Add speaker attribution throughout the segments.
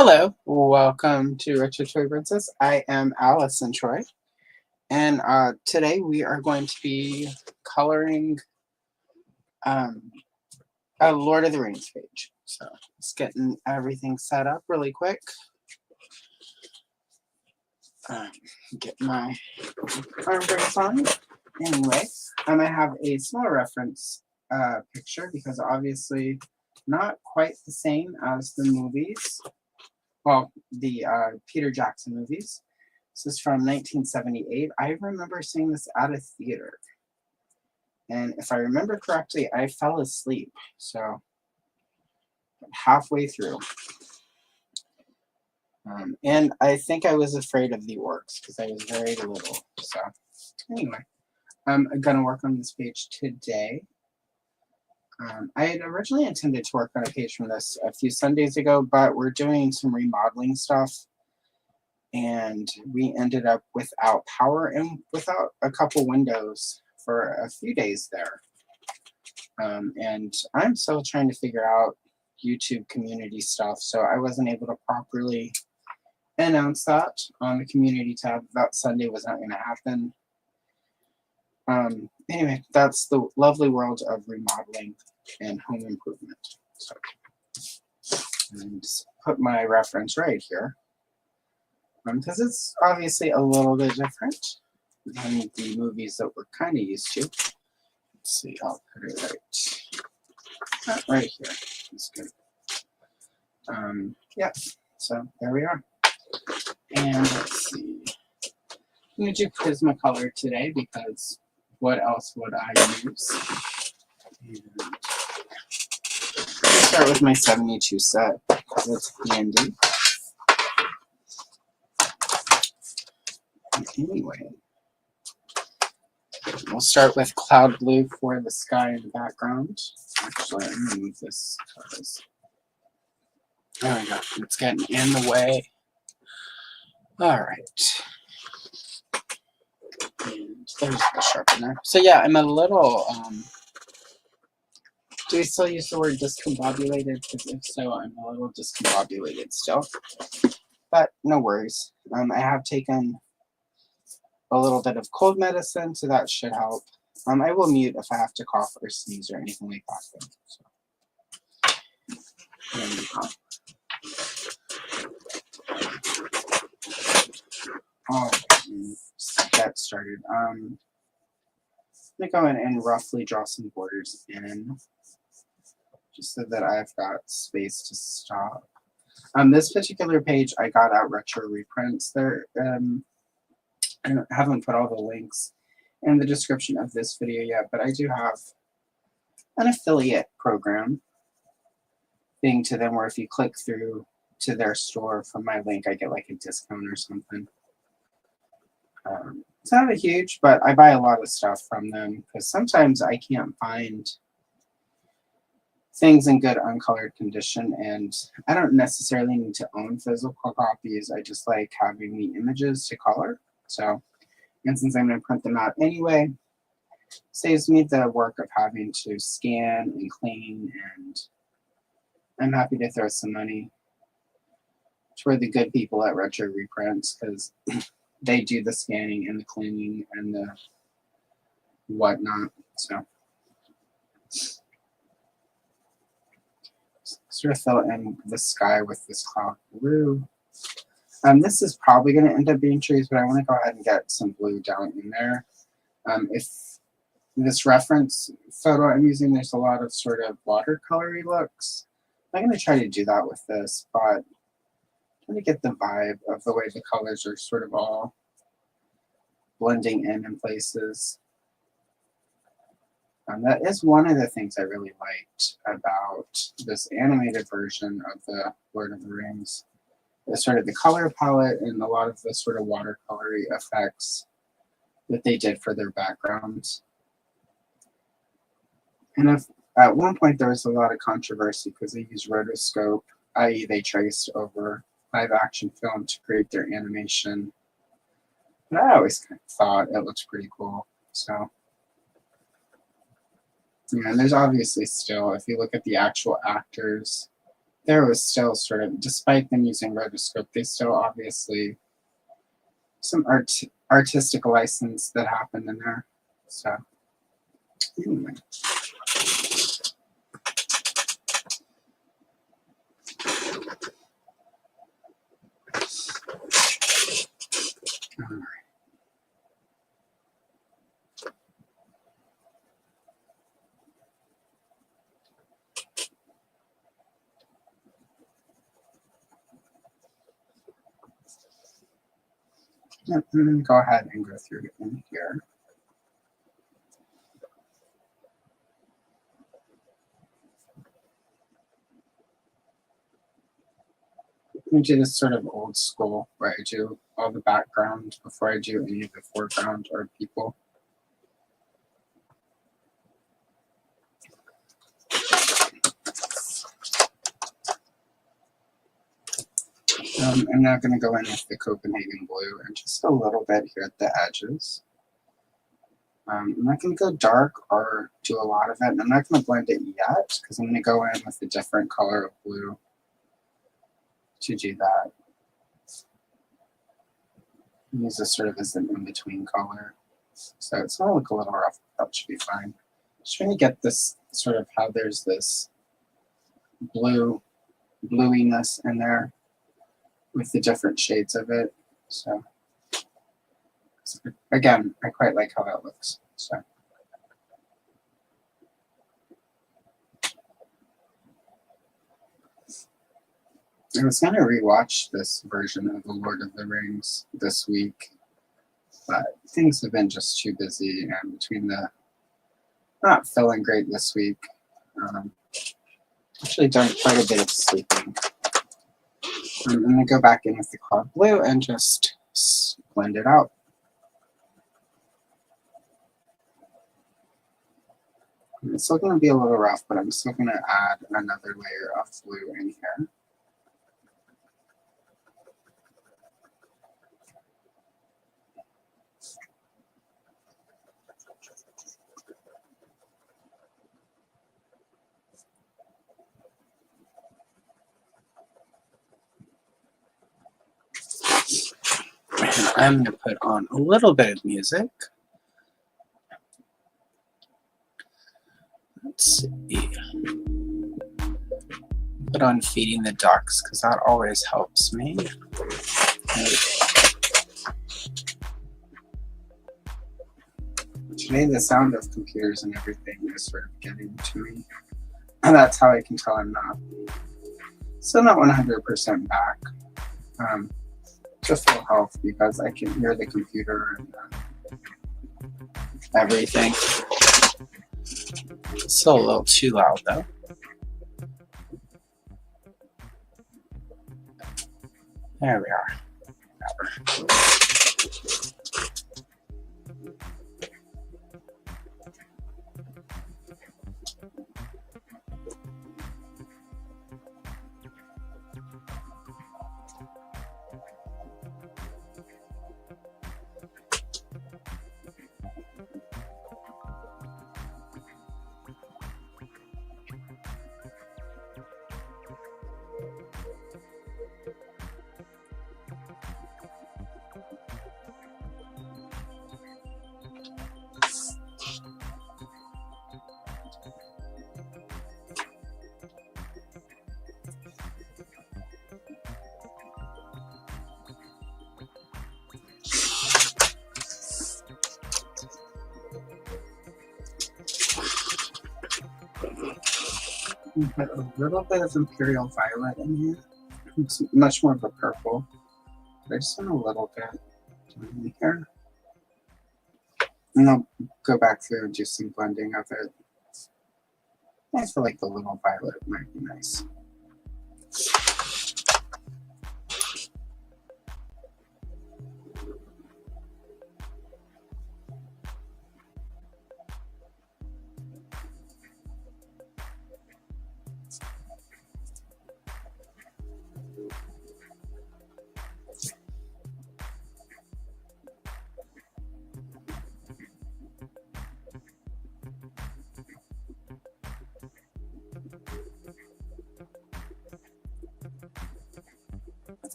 Speaker 1: Hello, welcome to Richard Troy Princess. I am Allison Troy, and today we are going to be coloring a Lord of the Rings page. So just getting everything set up really quick. Get my arm brace on. Anyway, I have a small reference picture because obviously not quite the same as the movies. Well, the Peter Jackson movies. This is from 1978. I remember seeing this at a theater. And if I remember correctly, I fell asleep. So halfway through. And I think I was afraid of the orcs because I was very little. So anyway, I'm going to work on this page today. I had originally intended to work on a page from this a few Sundays ago, but we're doing some remodeling stuff. And we ended up without power and without a couple windows for a few days there. And I'm still trying to figure out YouTube community stuff, so I wasn't able to properly announce that on the community tab. That Sunday was not going to happen. Anyway, that's the lovely world of remodeling and home improvement. So, and just put my reference right here. Because it's obviously a little bit different than the movies that we're kind of used to. Let's see, I'll put it right here. That's good. Yeah, so there we are. And let's see. I'm going to do Prismacolor today because what else would I use? And I'll start with my 72 set because it's handy. Anyway, we'll start with cloud blue for the sky in the background. Actually, I'm going to move this because there we go. It's getting in the way. All right. And there's the sharpener. So yeah, I'm a little, do we still use the word discombobulated? Because if so, I'm a little discombobulated still. But no worries. I have taken a little bit of cold medicine, so that should help. I will mute if I have to cough or sneeze or anything like that. So. All right, let's get started. I'm going to go in and roughly draw some borders in, just so that I've got space to stop. This particular page I got at Retro Reprints. There, I haven't put all the links in the description of this video yet, but I do have an affiliate program thing to them where if you click through to their store from my link, I get like a discount or something. It's not a huge, but I buy a lot of stuff from them because sometimes I can't find things in good uncolored condition, and I don't necessarily need to own physical copies. I just like having the images to color. So, and since I'm going to print them out anyway, saves me the work of having to scan and clean, and I'm happy to throw some money toward the good people at Retro Reprints because they do the scanning and the cleaning and the whatnot. So, sort of fill in the sky with this cloud blue. This is probably going to end up being trees, but I want to go ahead and get some blue down in there. If this reference photo I'm using, there's a lot of sort of watercolory looks. I'm going to try to do that with this, but I'm going to get the vibe of the way the colors are sort of all blending in places. That is one of the things I really liked about this animated version of the Lord of the Rings. Is sort of the color palette and a lot of the sort of watercolory effects that they did for their backgrounds. And if, at one point there was a lot of controversy because they used rotoscope, i.e. they traced over live action film to create their animation. But I always kind of thought it looks pretty cool. So, yeah, and there's obviously still, if you look at the actual actors, there was still sort of, despite them using rotoscope, they still obviously some artistic license that happened in there. So anyway. All right. Yep, and then go ahead and go through in here. I do this sort of old school where I do all the background before I do any of the foreground or people. I'm now going to go in with the Copenhagen blue and just a little bit here at the edges. I'm not going to go dark or do a lot of it. And I'm not going to blend it yet because I'm going to go in with a different color of blue to do that. Use this sort of as an in-between color. So it's going to look a little rough, but that should be fine. Just trying to get this sort of how there's this bluiness in there with the different shades of it. So again, I quite like how that looks. So I was going to rewatch this version of The Lord of the Rings this week, but things have been just too busy, and between the not feeling great this week, actually done quite a bit of sleeping. I'm going to go back in with the cloud blue and just blend it out. It's still going to be a little rough, but I'm still going to add another layer of blue in here. And I'm going to put on a little bit of music. Let's see. Put on Feeding the Ducks because that always helps me. Today the sound of computers and everything is sort of getting to me. And that's how I can tell I'm still not 100% back. Just full health because I can hear the computer and everything. Still a little too loud though. There we are. Whatever. Put a little bit of Imperial Violet in here. It's much more of a purple. But I just want a little bit in here. And I'll go back through and do some blending of it. I feel like the little violet might be nice.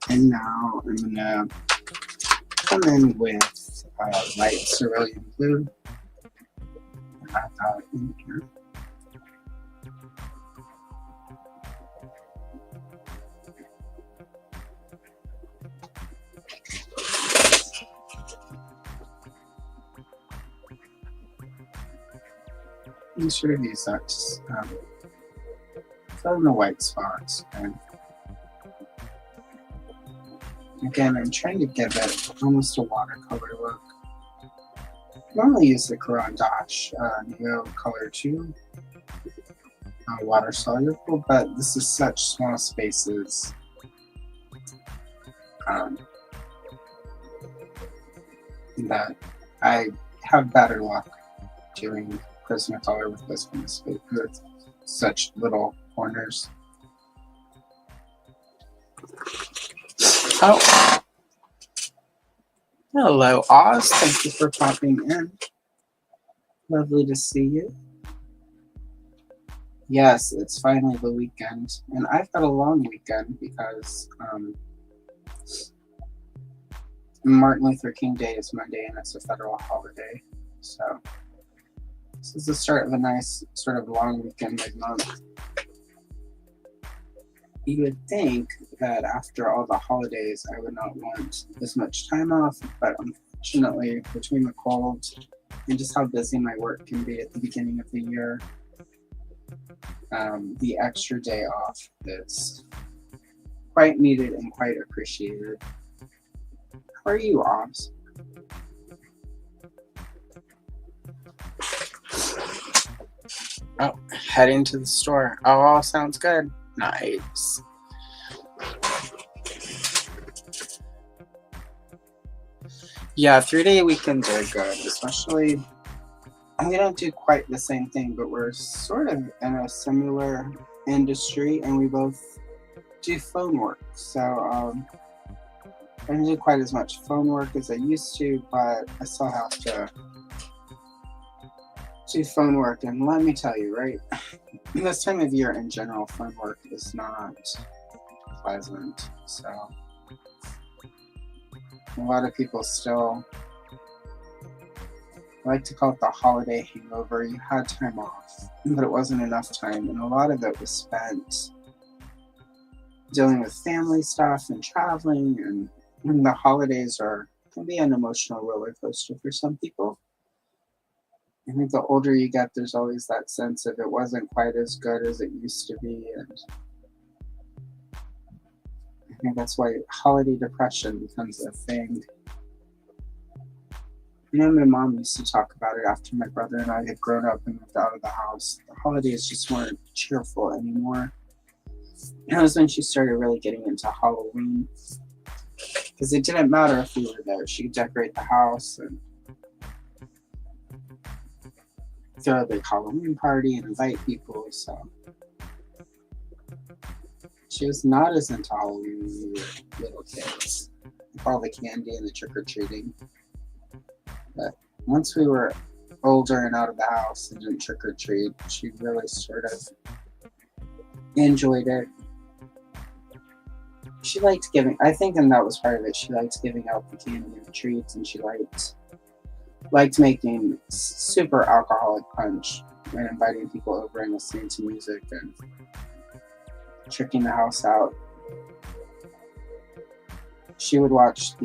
Speaker 1: And now I'm gonna come in with light cerulean blue. Add that in here. And sort of use that to fill in the white spots. And again, I'm trying to give it almost a watercolor look. I normally use the Caran d'Ache Neo Color 2 water soluble, but this is such small spaces that I have better luck doing Prismacolor with this kind of space, with such little corners. Oh, hello, Oz. Thank you for popping in. Lovely to see you. Yes, it's finally the weekend, and I've got a long weekend because Martin Luther King Day is Monday, and it's a federal holiday. So this is the start of a nice sort of long weekend mid-month. You would think that after all the holidays, I would not want as much time off, but unfortunately, between the cold and just how busy my work can be at the beginning of the year, the extra day off is quite needed and quite appreciated. How are you, Oz? Oh, heading to the store. Oh, all sounds good. Nice. Yeah, 3-day weekends are good, especially. We don't do quite the same thing, but we're sort of in a similar industry, and we both do phone work. So I don't do quite as much phone work as I used to, but I still have to do phone work. And let me tell you, right, this time of year in general, phone work is not pleasant. So a lot of people still like to call it the holiday hangover. You had time off, but it wasn't enough time, and a lot of it was spent dealing with family stuff and traveling, and the holidays can be an emotional roller coaster for some people. I think the older you get, there's always that sense of it wasn't quite as good as it used to be, and I think that's why holiday depression becomes a thing. You know, my mom used to talk about it after my brother and I had grown up and moved out of the house. The holidays just weren't cheerful anymore. And that was when she started really getting into Halloween. Because it didn't matter if we were there. She could decorate the house and throw a big Halloween party and invite people. So she was not as into Halloween when we were little kids, with all the candy and the trick-or-treating. But once we were older and out of the house and didn't trick-or-treat, she really sort of enjoyed it. She liked giving, I think, and that was part of it, she liked giving out the candy and the treats, and she liked making super alcoholic punch and inviting people over and listening to music and tricking the house out. She would watch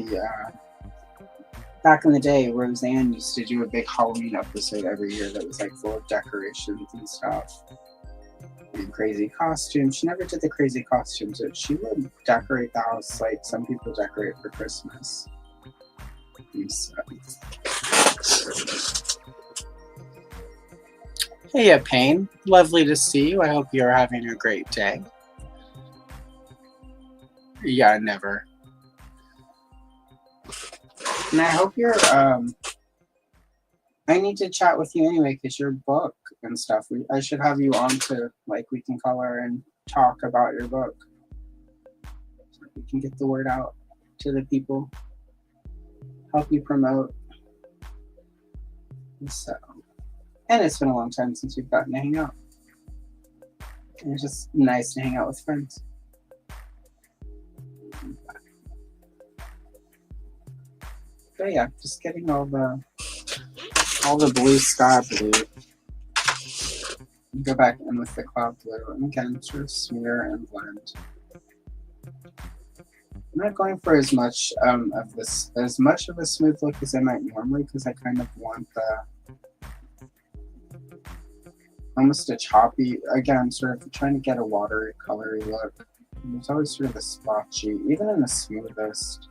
Speaker 1: back in the day, Roseanne used to do a big Halloween episode every year that was like full of decorations and stuff and crazy costumes. She never did the crazy costumes, but she would decorate the house like some people decorate for Christmas. And so. Hey, Payne. Lovely to see you. I hope you're having a great day. Yeah, never. And I hope you're, I need to chat with you anyway, because your book and stuff, I should have you on to, like, we can color and talk about your book. So we can get the word out to the people, help you promote. So, and it's been a long time since we've gotten to hang out. And it's just nice to hang out with friends. But yeah, just getting all the blue sky blue. Go back in with the cloud blue, and again, sort of smear and blend. I'm not going for as much of a smooth look as I might normally, because I kind of want the almost a choppy, again, sort of trying to get a watery, colory look. And there's always sort of a splotchy, even in the smoothest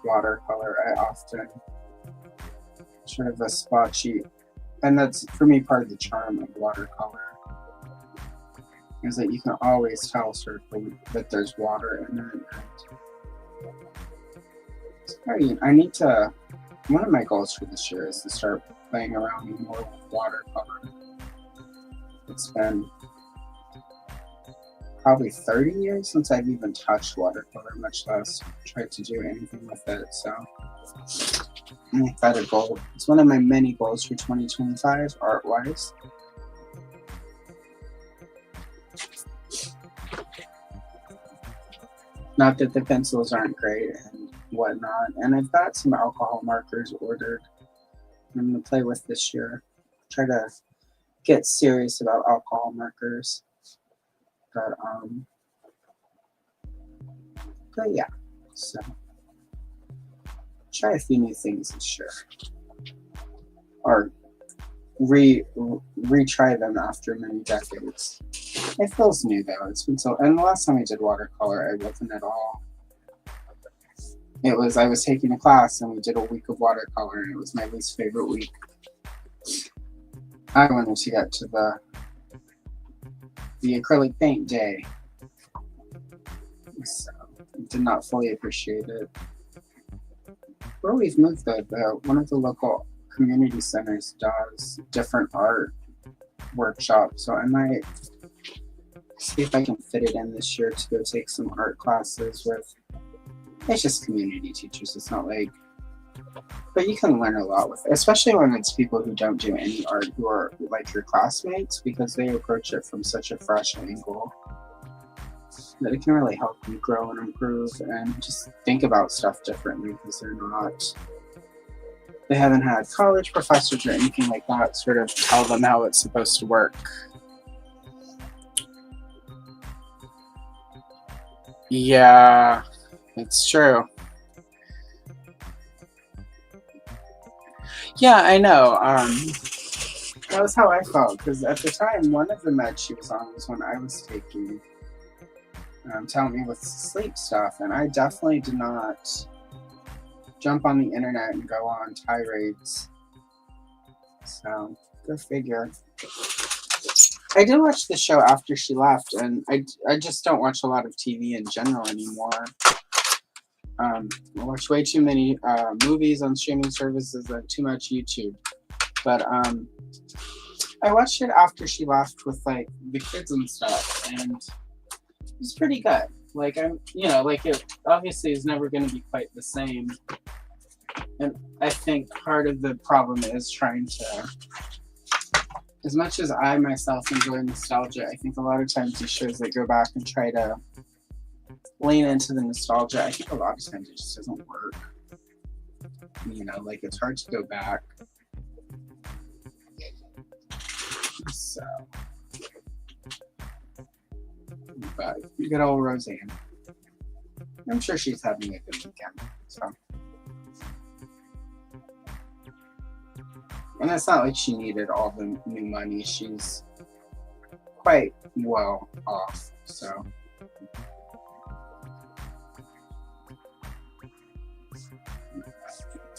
Speaker 1: watercolor, I often sort of a splotchy, and that's for me part of the charm of watercolor, is that you can always tell sort of that there's water in it. I need to, one of my goals for this year is to start playing around more with watercolor. It's been probably 30 years since I've even touched watercolor, much less tried to do anything with it. So I make that a goal. It's one of my many goals for 2025, art-wise. Not that the pencils aren't great and whatnot. And I've got some alcohol markers ordered I'm going to play with this year. Try to get serious about alcohol markers. But yeah, so try a few new things this year. Or retry them after many decades. It feels new though. It's been so, and the last time I did watercolor, I wasn't at all. I was taking a class and we did a week of watercolor, and it was my least favorite week. I wanted to get to the acrylic paint day, so did not fully appreciate it. Where we've moved though, one of the local community centers does different art workshops, so I might see if I can fit it in this year to go take some art classes with. It's just community teachers. It's not like, but you can learn a lot with it, especially when it's people who don't do any art, who are like your classmates, because they approach it from such a fresh angle that it can really help you grow and improve and just think about stuff differently, because they haven't had college professors or anything like that sort of tell them how it's supposed to work. Yeah, it's true. Yeah, I know. That was how I felt, because at the time, one of the meds she was on was one I was taking, telling me with sleep stuff, and I definitely did not jump on the internet and go on tirades. So, go figure. I did watch the show after she left, and I just don't watch a lot of TV in general anymore. I watch way too many movies on streaming services and too much YouTube. But I watched it after she left with like the kids and stuff, and it was pretty good. Like it obviously is never going to be quite the same. And I think part of the problem is trying to, as much as I myself enjoy nostalgia, I think a lot of times these shows that go back and try to lean into the nostalgia, I think a lot of times it just doesn't work. Like it's hard to go back. So, but good old Roseanne. I'm sure she's having a good weekend. So, and it's not like she needed all the new money. She's quite well off. So.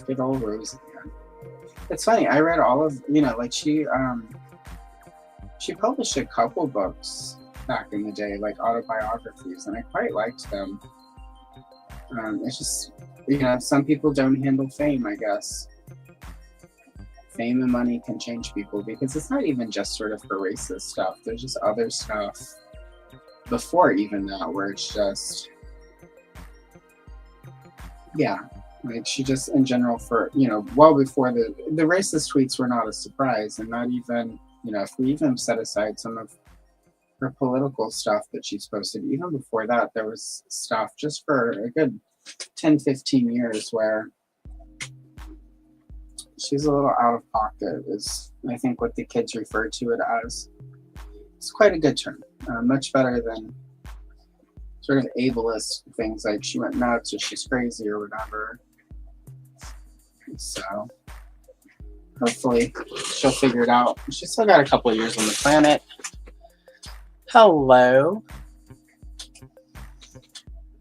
Speaker 1: Good old Roseanne. It's funny, I read all of, like she published a couple books back in the day, like autobiographies, and I quite liked them. It's just, some people don't handle fame, I guess. Fame and money can change people, because it's not even just sort of her racist stuff. There's just other stuff before even that where it's just, yeah. Like she just, in general, for well before the racist tweets were not a surprise, and not even if we even set aside some of her political stuff that she's posted, even before that, there was stuff just for a good 10-15 years where she's a little out of pocket, is I think what the kids refer to it as. It's quite a good term, much better than sort of ableist things like she went nuts or she's crazy or whatever. So hopefully she'll figure it out. She's still got a couple of years on the planet. Hello.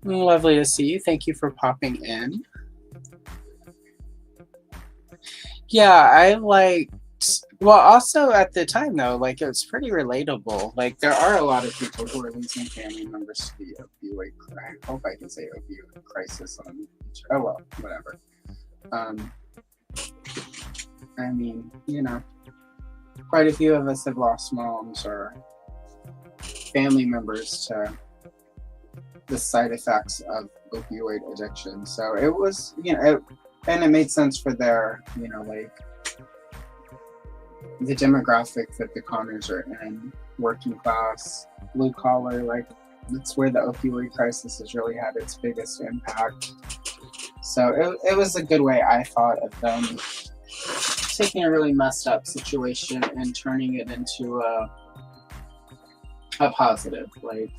Speaker 1: Lovely to see you. Thank you for popping in. Yeah, I liked, well, also at the time though, like it was pretty relatable. Like there are a lot of people who are losing family members to the opioid, I hope I can say opioid crisis on, oh well, whatever. I mean, you know, quite a few of us have lost moms or family members to the side effects of opioid addiction. So it was, you know, and it made sense for their, you know, like the demographic that the Connors are in, working class, blue collar, like that's where the opioid crisis has really had its biggest impact. So it was a good way, I thought, of them taking a really messed up situation and turning it into a positive. Like,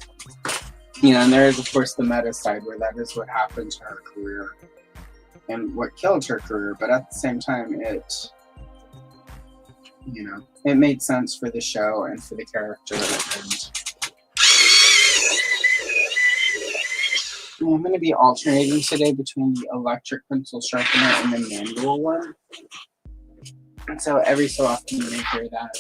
Speaker 1: you know, and there is of course the meta side where that is what happened to her career and what killed her career, but at the same time it, you know, it made sense for the show and for the character. And I'm going to be alternating today between the electric pencil sharpener and the manual one. And so every so often you may hear that.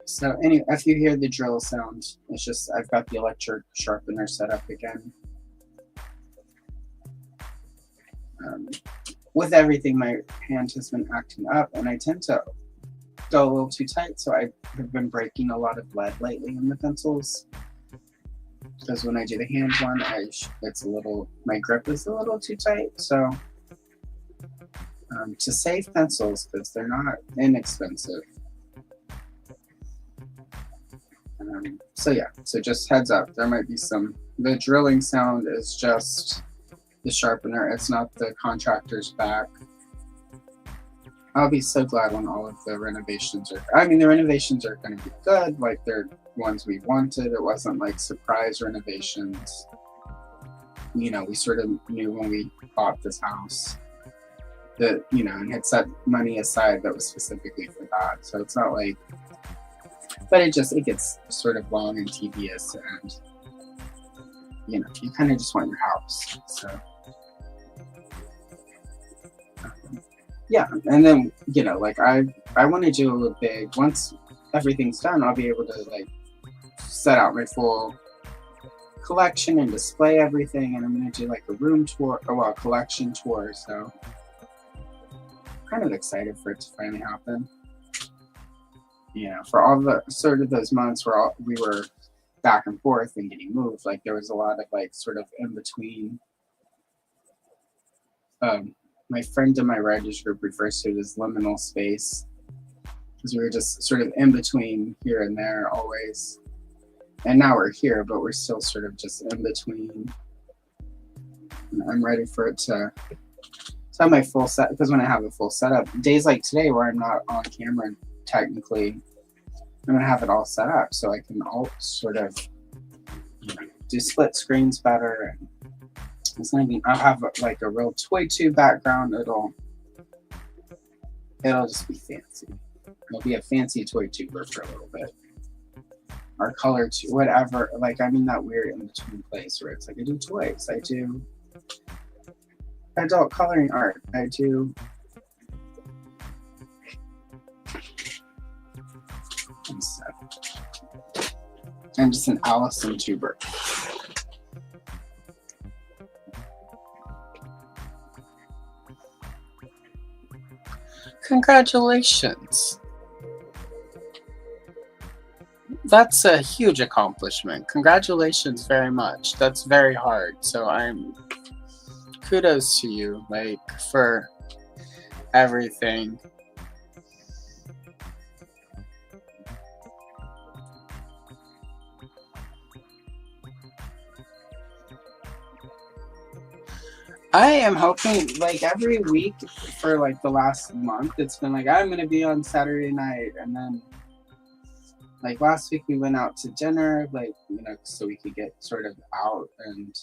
Speaker 1: So anyway, if you hear the drill sound, it's just I've got the electric sharpener set up again. With everything, my hand has been acting up, and I tend to go a little too tight, so I have been breaking a lot of lead lately in the pencils. Because when I do the hand one, it's a little, my grip is a little too tight. So to save pencils, because they're not inexpensive. So yeah, so just heads up, there might be some, the drilling sound is just the sharpener, it's not the contractor's back. I'll be so glad when all of the renovations are, I mean, the renovations are going to be good, like they're ones we wanted. It wasn't like surprise renovations. You know, we sort of knew when we bought this house that, you know, and had set money aside that was specifically for that. So it's not like, but it gets sort of long and tedious, and, you know, you kind of just want your house. So yeah, and then, you know, like I want to do a big, once everything's done, I'll be able to like set out my full collection and display everything, and I'm going to do like a room tour, or well, collection tour. So I'm kind of excited for it to finally happen. You know, for all the sort of those months where we were back and forth and getting moved, like there was a lot of like sort of in between. My friend in my writers group refers to it as liminal space, because we were just sort of in between here and there always. And now we're here, but we're still sort of just in between. And I'm ready for it to have my full set, because when I have a full setup, days like today where I'm not on camera technically, I'm gonna have it all set up so I can all sort of, you know, do split screens better. And it's gonna be, I'll have like a real toy tube background. It'll just be fancy. It'll be a fancy toy tuber for a little bit. Or color tube, whatever. Like I'm in that weird in between place where it's like I do toys, I do adult coloring art, I do and stuff. I'm just an Allison tuber. Congratulations. That's a huge accomplishment. Congratulations very much. That's very hard. So kudos to you, like, for everything. I am hoping, like, every week for, like, the last month, it's been like, I'm going to be on Saturday night. And then, like, last week we went out to dinner, like, you know, so we could get sort of out. And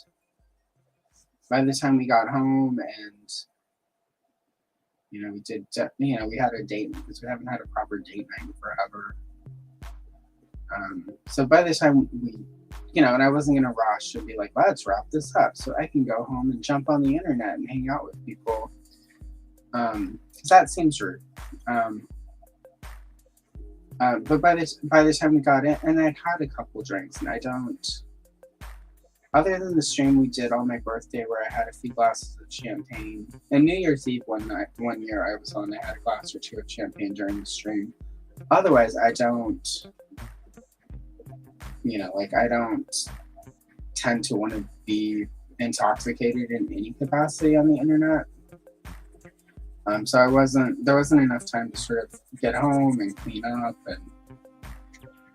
Speaker 1: by the time we got home and, you know, we did, you know, we had a date because we haven't had a proper date night forever. So by the time we, you know, and I wasn't going to rush and be like, let's wrap this up so I can go home and jump on the internet and hang out with people. Because that seems rude. But by the time we got in, and I'd had a couple drinks, and I don't, other than the stream we did on my birthday where I had a few glasses of champagne, and New Year's Eve one year I was on, I had a glass or two of champagne during the stream. Otherwise, I don't, you know, like, I don't tend to want to be intoxicated in any capacity on the internet. So there wasn't enough time to sort of get home and clean up and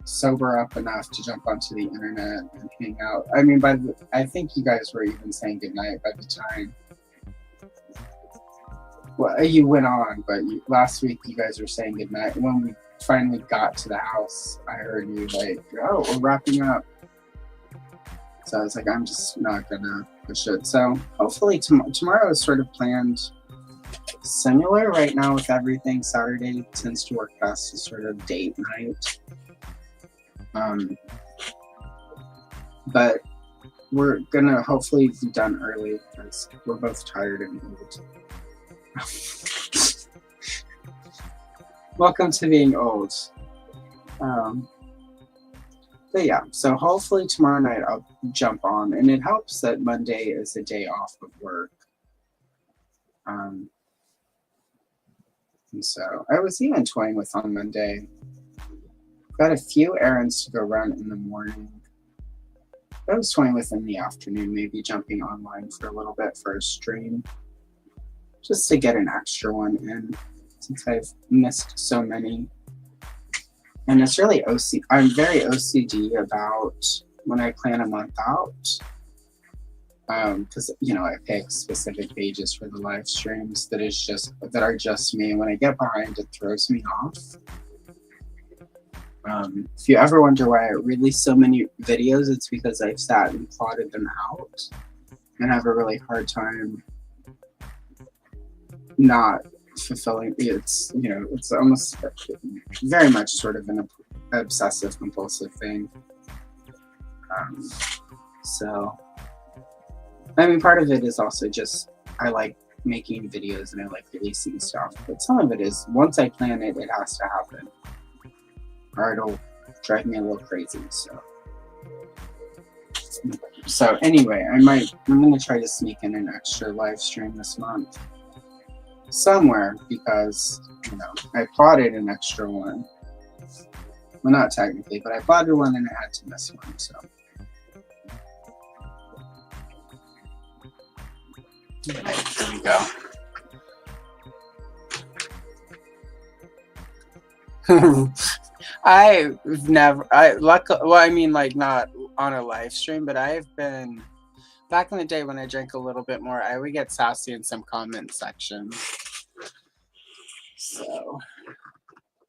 Speaker 1: sober up enough to jump onto the internet and hang out. I mean, I think you guys were even saying goodnight by the time. Well, you went on, but last week you guys were saying goodnight. When we finally got to the house, I heard you like, oh, we're wrapping up. So I was like, I'm just not gonna push it. So hopefully tomorrow is sort of planned similar. Right now with everything, Saturday tends to work best as sort of date night. But we're gonna hopefully be done early because we're both tired and old. Welcome to being old. But yeah, so hopefully tomorrow night I'll jump on, and it helps that Monday is a day off of work. And so I was even toying with on Monday. Got a few errands to go run in the morning. I was toying with in the afternoon, maybe jumping online for a little bit for a stream, just to get an extra one in, since I've missed so many. And it's really I'm very OCD about when I plan a month out, because you know I pick specific pages for the live streams that are just me. And when I get behind, it throws me off. If you ever wonder why I release so many videos, it's because I've sat and plotted them out and have a really hard time not fulfilling. It's, you know, it's almost very much sort of an obsessive compulsive thing. So I mean, part of it is also just I like making videos and I like releasing stuff, but some of it is once I plan it, it has to happen, or it'll drive me a little crazy. So anyway, I'm gonna try to sneak in an extra live stream this month somewhere, because you know I plotted an extra one. Well, not technically, but I plotted one and I had to miss one. So there we go. Well, I mean, like, not on a live stream, but I've been, back in the day when I drank a little bit more, I would get sassy in some comment sections. So,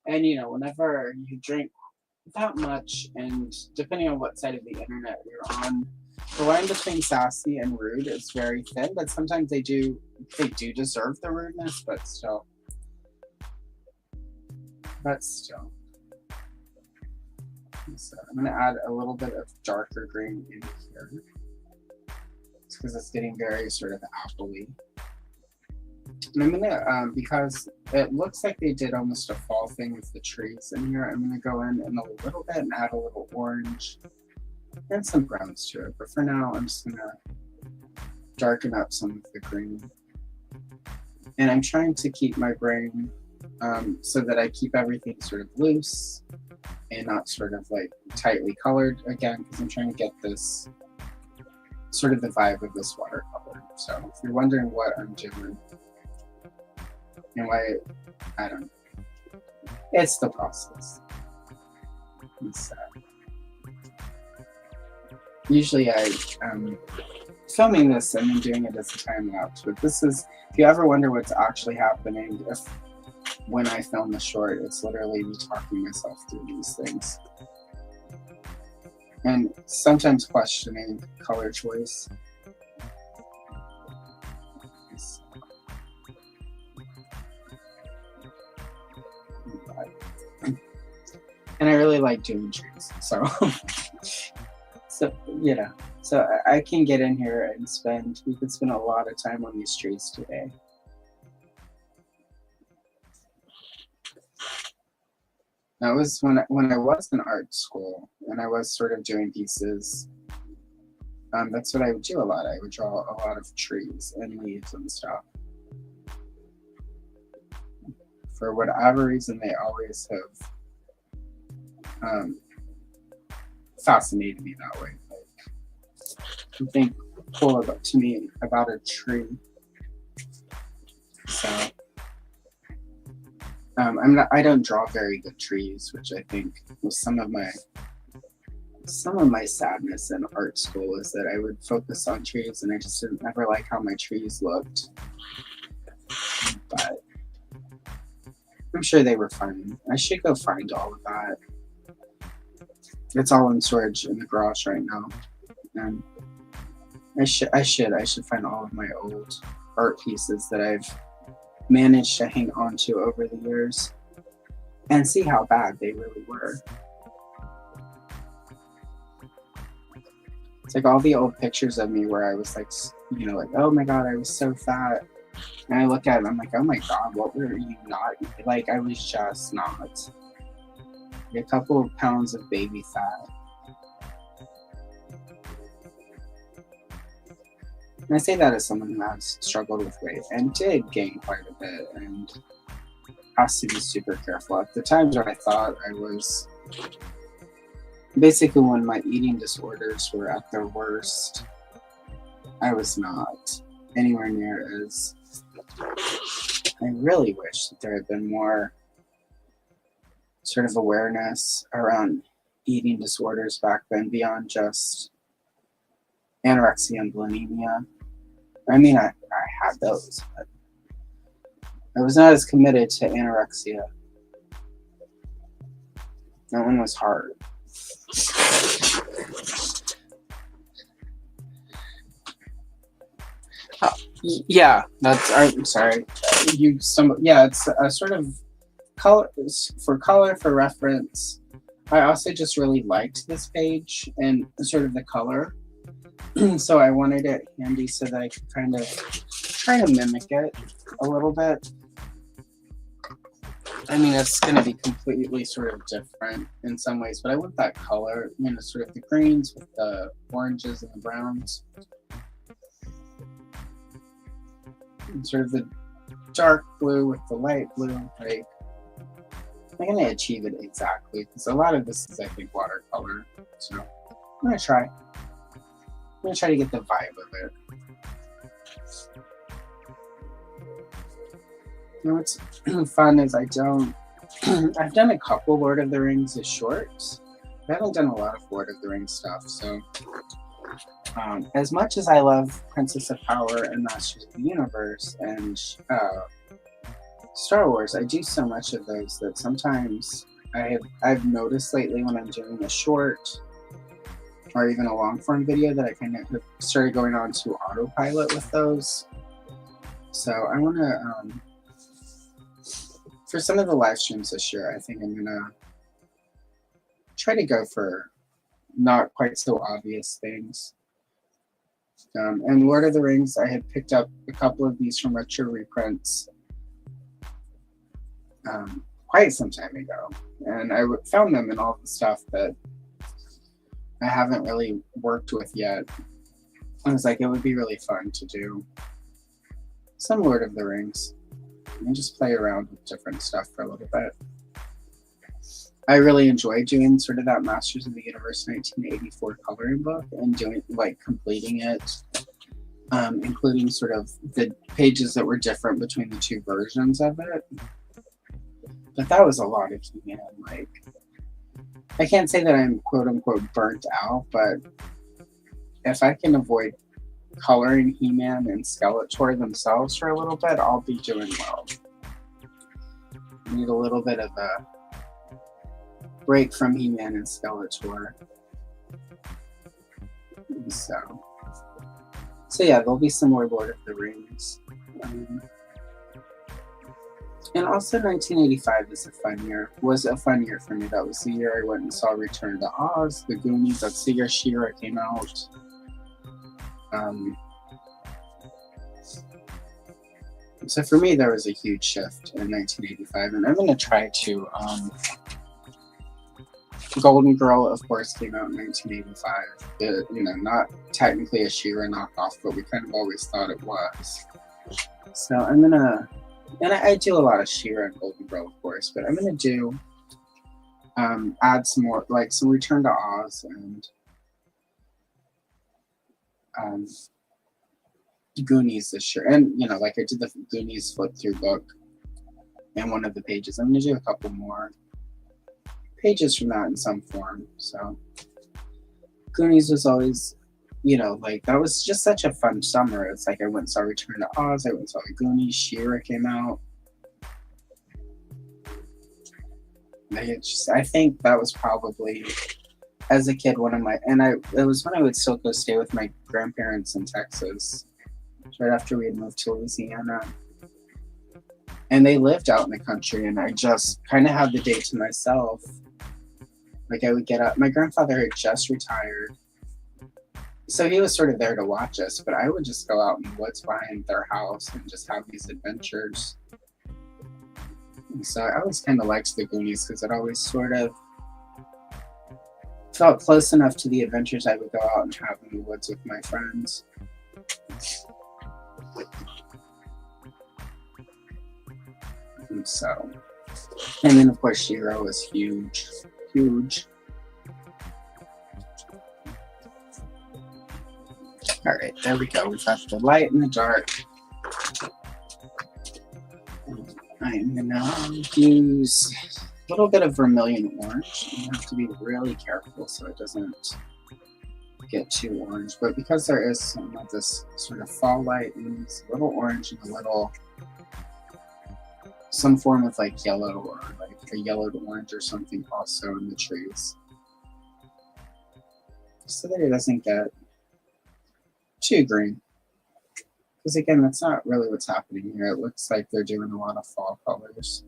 Speaker 1: and you know, whenever you drink that much, and depending on what side of the internet you're on, the line between sassy and rude is very thin, but sometimes they do deserve the rudeness, but still. So I'm going to add a little bit of darker green in here. It's because it's getting very sort of appley. And I'm going to, because it looks like they did almost a fall thing with the trees in here, I'm going to go in a little bit and add a little orange and some browns to it. But for now, I'm just going to darken up some of the green. And I'm trying to keep my brain so that I keep everything sort of loose and not sort of like tightly colored, again, because I'm trying to get this sort of the vibe of this watercolor. So if you're wondering what I'm doing and why, I don't know, it's the process. Usually I filming this and then doing it as a time lapse. But this is, if you ever wonder what's actually happening, when I film the short, it's literally me talking myself through these things. And sometimes questioning color choice. And I really like doing trees, so you know, so I can get in here and we could spend a lot of time on these trees today. That was when I was in art school and I was sort of doing pieces. That's what I would do a lot. I would draw a lot of trees and leaves and stuff. For whatever reason, they always have fascinated me that way. Like, something cool to me about a tree. So I don't draw very good trees, which I think was some of my sadness in art school, is that I would focus on trees and I just didn't ever like how my trees looked. But I'm sure they were fun. I should go find all of that. It's all in storage in the garage right now, and I should find all of my old art pieces that I've managed to hang on to over the years and see how bad they really were. It's like all the old pictures of me where I was like, you know, like, oh my God, I was so fat. And I look at it and I'm like, oh my God, what were you not? Like, I was just not. A couple of pounds of baby fat. And I say that as someone who has struggled with weight and did gain quite a bit and has to be super careful. At the times when I thought I was, basically when my eating disorders were at their worst, I was not anywhere near as, I really wish that there had been more sort of awareness around eating disorders back then beyond just anorexia and bulimia. I mean, I had those, but I was not as committed to anorexia. That one was hard. Yeah, I'm sorry. Yeah, it's a sort of color for reference. I also just really liked this page and sort of the color. So I wanted it handy so that I could kind of try to mimic it a little bit. I mean, it's going to be completely sort of different in some ways, but I want that color, you know, sort of the greens with the oranges and the browns. And sort of the dark blue with the light blue. Like, I'm going to achieve it exactly, because a lot of this is, I think, watercolor. So I'm going to try. I'm going to try to get the vibe of it. You know what's fun is I've done a couple Lord of the Rings as shorts. I haven't done a lot of Lord of the Rings stuff, so as much as I love Princess of Power and Masters of the Universe and Star Wars, I do so much of those that sometimes I've noticed lately when I'm doing a short or even a long form video that I kind of have started going on to autopilot with those. So I want to, for some of the live streams this year, I think I'm going to try to go for not quite so obvious things. And Lord of the Rings, I had picked up a couple of these from retro reprints quite some time ago, and I found them in all the stuff that I haven't really worked with yet. I was like, it would be really fun to do some Lord of the Rings and just play around with different stuff for a little bit. I really enjoyed doing sort of that Masters of the Universe 1984 coloring book and doing, like, completing it, including sort of the pages that were different between the two versions of it. But that was a lot of He-Man. Like, I can't say that I'm quote unquote burnt out, but if I can avoid coloring He-Man and Skeletor themselves for a little bit, I'll be doing well. Need a little bit of a break from He-Man and Skeletor. So yeah, there'll be some more Lord of the Rings. And also 1985 was a fun year for me. That was the year I went and saw Return to Oz, The Goonies. That's the year She-Ra came out. So for me, there was a huge shift in 1985, and I'm going to try to... Golden Girl, of course, came out in 1985. Not technically a She-Ra knockoff, but we kind of always thought it was. So I'm going to... And I do a lot of She-Ra and Golden Girl, of course, but I'm going to do... add some more, like some Return to Oz and... Goonies this year, and like I did the Goonies flip through book and one of the pages. I'm gonna do a couple more pages from that in some form. So Goonies was always, like that was just such a fun summer. It's like I went and saw Return to Oz, I went and saw the Goonies, She-Ra came out. I think that was probably, as a kid, it was when I would still go stay with my grandparents in Texas. Right after we had moved to Louisiana. And they lived out in the country, and I just kind of had the day to myself. Like I would get up, my grandfather had just retired, so he was sort of there to watch us, but I would just go out in the woods behind their house and just have these adventures. And so I always kind of liked the Goonies because it always sort of felt close enough to the adventures I would go out and have in the woods with my friends. And then of course She-Ra was huge. All right, there we go. We've got the light and the dark. I'm gonna use a little bit of vermilion orange. You have to be really careful so it doesn't get too orange, but because there is some of this sort of fall light, and it's a little orange and a little some form of like yellow or like a yellow to orange or something also in the trees, so that it doesn't get too green, because again, that's not really what's happening here. It looks like they're doing a lot of fall colors.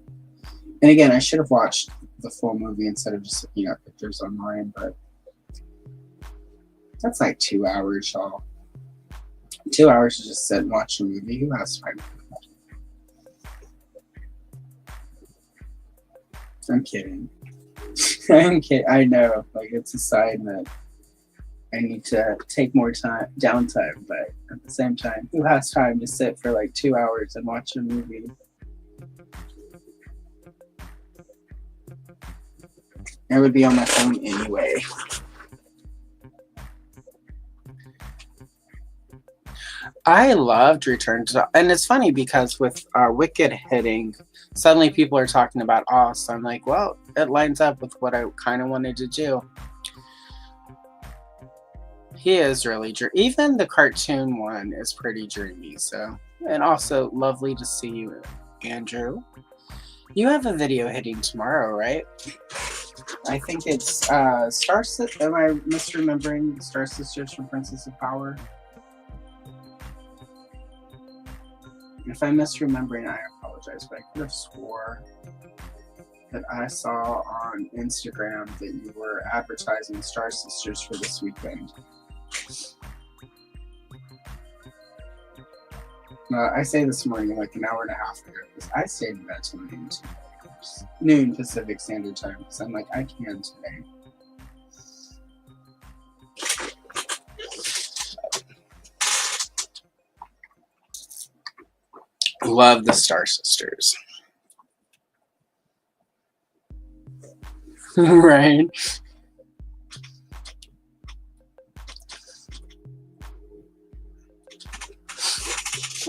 Speaker 1: And again, I should have watched the full movie instead of just looking at pictures online, but that's like 2 hours, y'all. 2 hours to just sit and watch a movie. Who has time for that? I'm kidding. I'm kidding. I know, like it's a sign that I need to take more downtime, but at the same time, who has time to sit for like 2 hours and watch a movie? I would be on my phone anyway. I loved Return to, and it's funny because with Wicked hitting, suddenly people are talking about Oz. So I'm like, well, it lines up with what I kind of wanted to do. He is really even the cartoon one is pretty dreamy. So, and also lovely to see you, Andrew. You have a video hitting tomorrow, right? I think it's Star Sisters. Am I misremembering Star Sisters from Princess of Power? If I'm misremembering, I apologize, but I could have swore that I saw on Instagram that you were advertising Star Sisters for this weekend. I say this morning, like an hour and a half ago, because I stayed in bed till noon Pacific Standard Time, because I'm like, I can today. Love the Star Sisters. Right?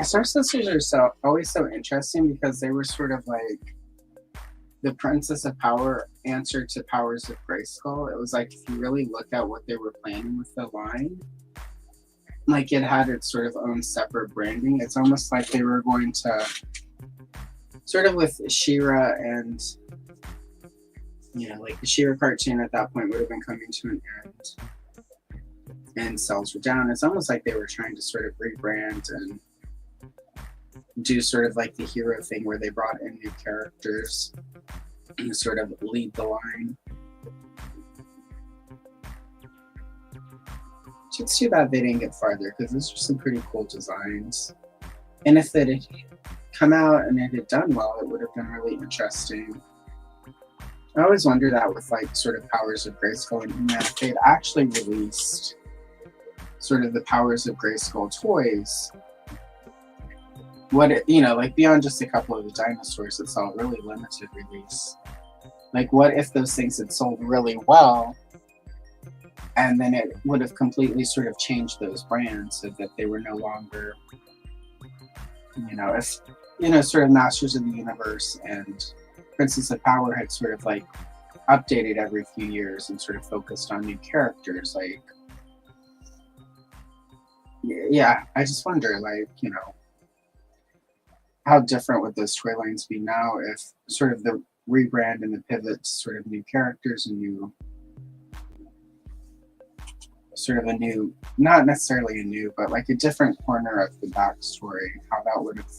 Speaker 1: Star Sisters are always so interesting because they were sort of like the Princess of Power answer to Powers of Grayskull. It was like, if you really look at what they were planning with the line, like it had its sort of own separate branding. It's almost like they were going to, sort of with She-Ra and, you know, like the She-Ra cartoon at that point would have been coming to an end and sales were down. It's almost like they were trying to sort of rebrand and do sort of like the hero thing where they brought in new characters and sort of lead the line. It's too bad they didn't get farther because those are some pretty cool designs. And if it had come out and it had done well, it would have been really interesting. I always wonder that with like sort of Powers of Grayskull and He-Man, if they'd actually released sort of the Powers of Grayskull toys, what it, you know, like beyond just a couple of the dinosaurs that saw a really limited release. Like what if those things had sold really well and then it would have completely sort of changed those brands so that they were no longer, you know, if, you know, sort of Masters of the Universe and Princess of Power had sort of like updated every few years and sort of focused on new characters. Like, yeah, I just wonder, like, you know, how different would those toy lines be now if sort of the rebrand and the pivot to sort of new characters and new, sort of a new, not necessarily a new, but like a different corner of the backstory, how that would have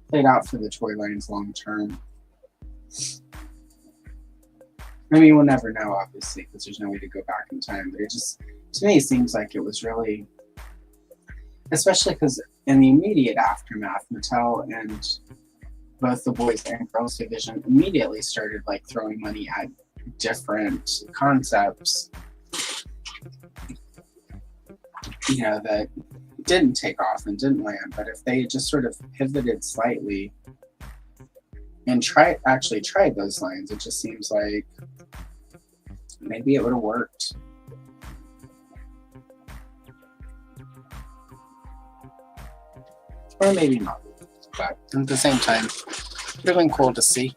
Speaker 1: played out for the toy lines long term. I mean, we'll never know, obviously, because there's no way to go back in time, but it just, to me, seems like it was really, especially because in the immediate aftermath, Mattel and both the boys and girls division immediately started like throwing money at different concepts, you know, that didn't take off and didn't land. But if they just sort of pivoted slightly and actually tried those lines, it just seems like maybe it would have worked. Or maybe not. But at the same time, it would have been cool to see.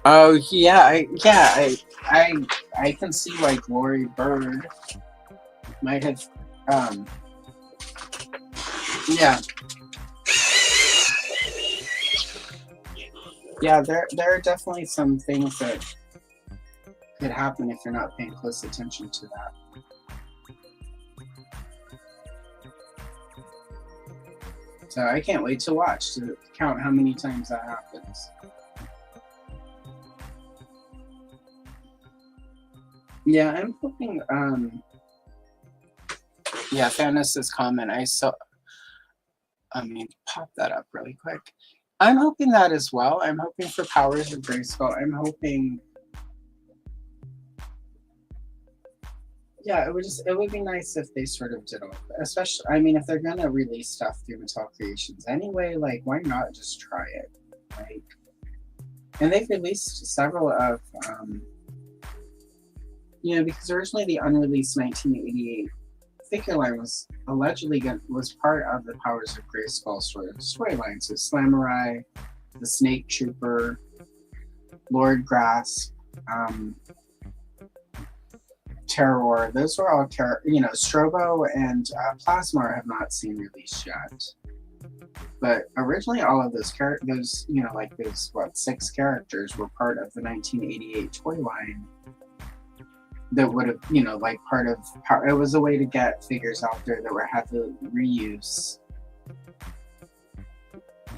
Speaker 1: Oh yeah, I can see like Lori Bird might have yeah. Yeah, there are definitely some things that could happen if you're not paying close attention to that. So I can't wait to watch to count how many times that happens. Yeah, I'm hoping yeah, Thanos' comment, pop that up really quick. I'm hoping that as well. I'm hoping for Powers of Grayskull. I'm hoping, yeah, it would be nice if they sort of did all, especially, I mean, if they're gonna release stuff through Mattel Creations anyway, like why not just try it? Like, and they've released several of, you know, because originally the unreleased 1988 figure line was allegedly was part of the Powers of Grayskull sort of storyline. So Slamurai, the Snake Trooper, Lord Grasp, Terror. Those were all you know, Strobo and Plasmar have not seen release yet. But originally, all of those characters, you know, like those 6 characters were part of the 1988 toy line. That would have, you know, like part of how it was a way to get figures out there that had the reuse,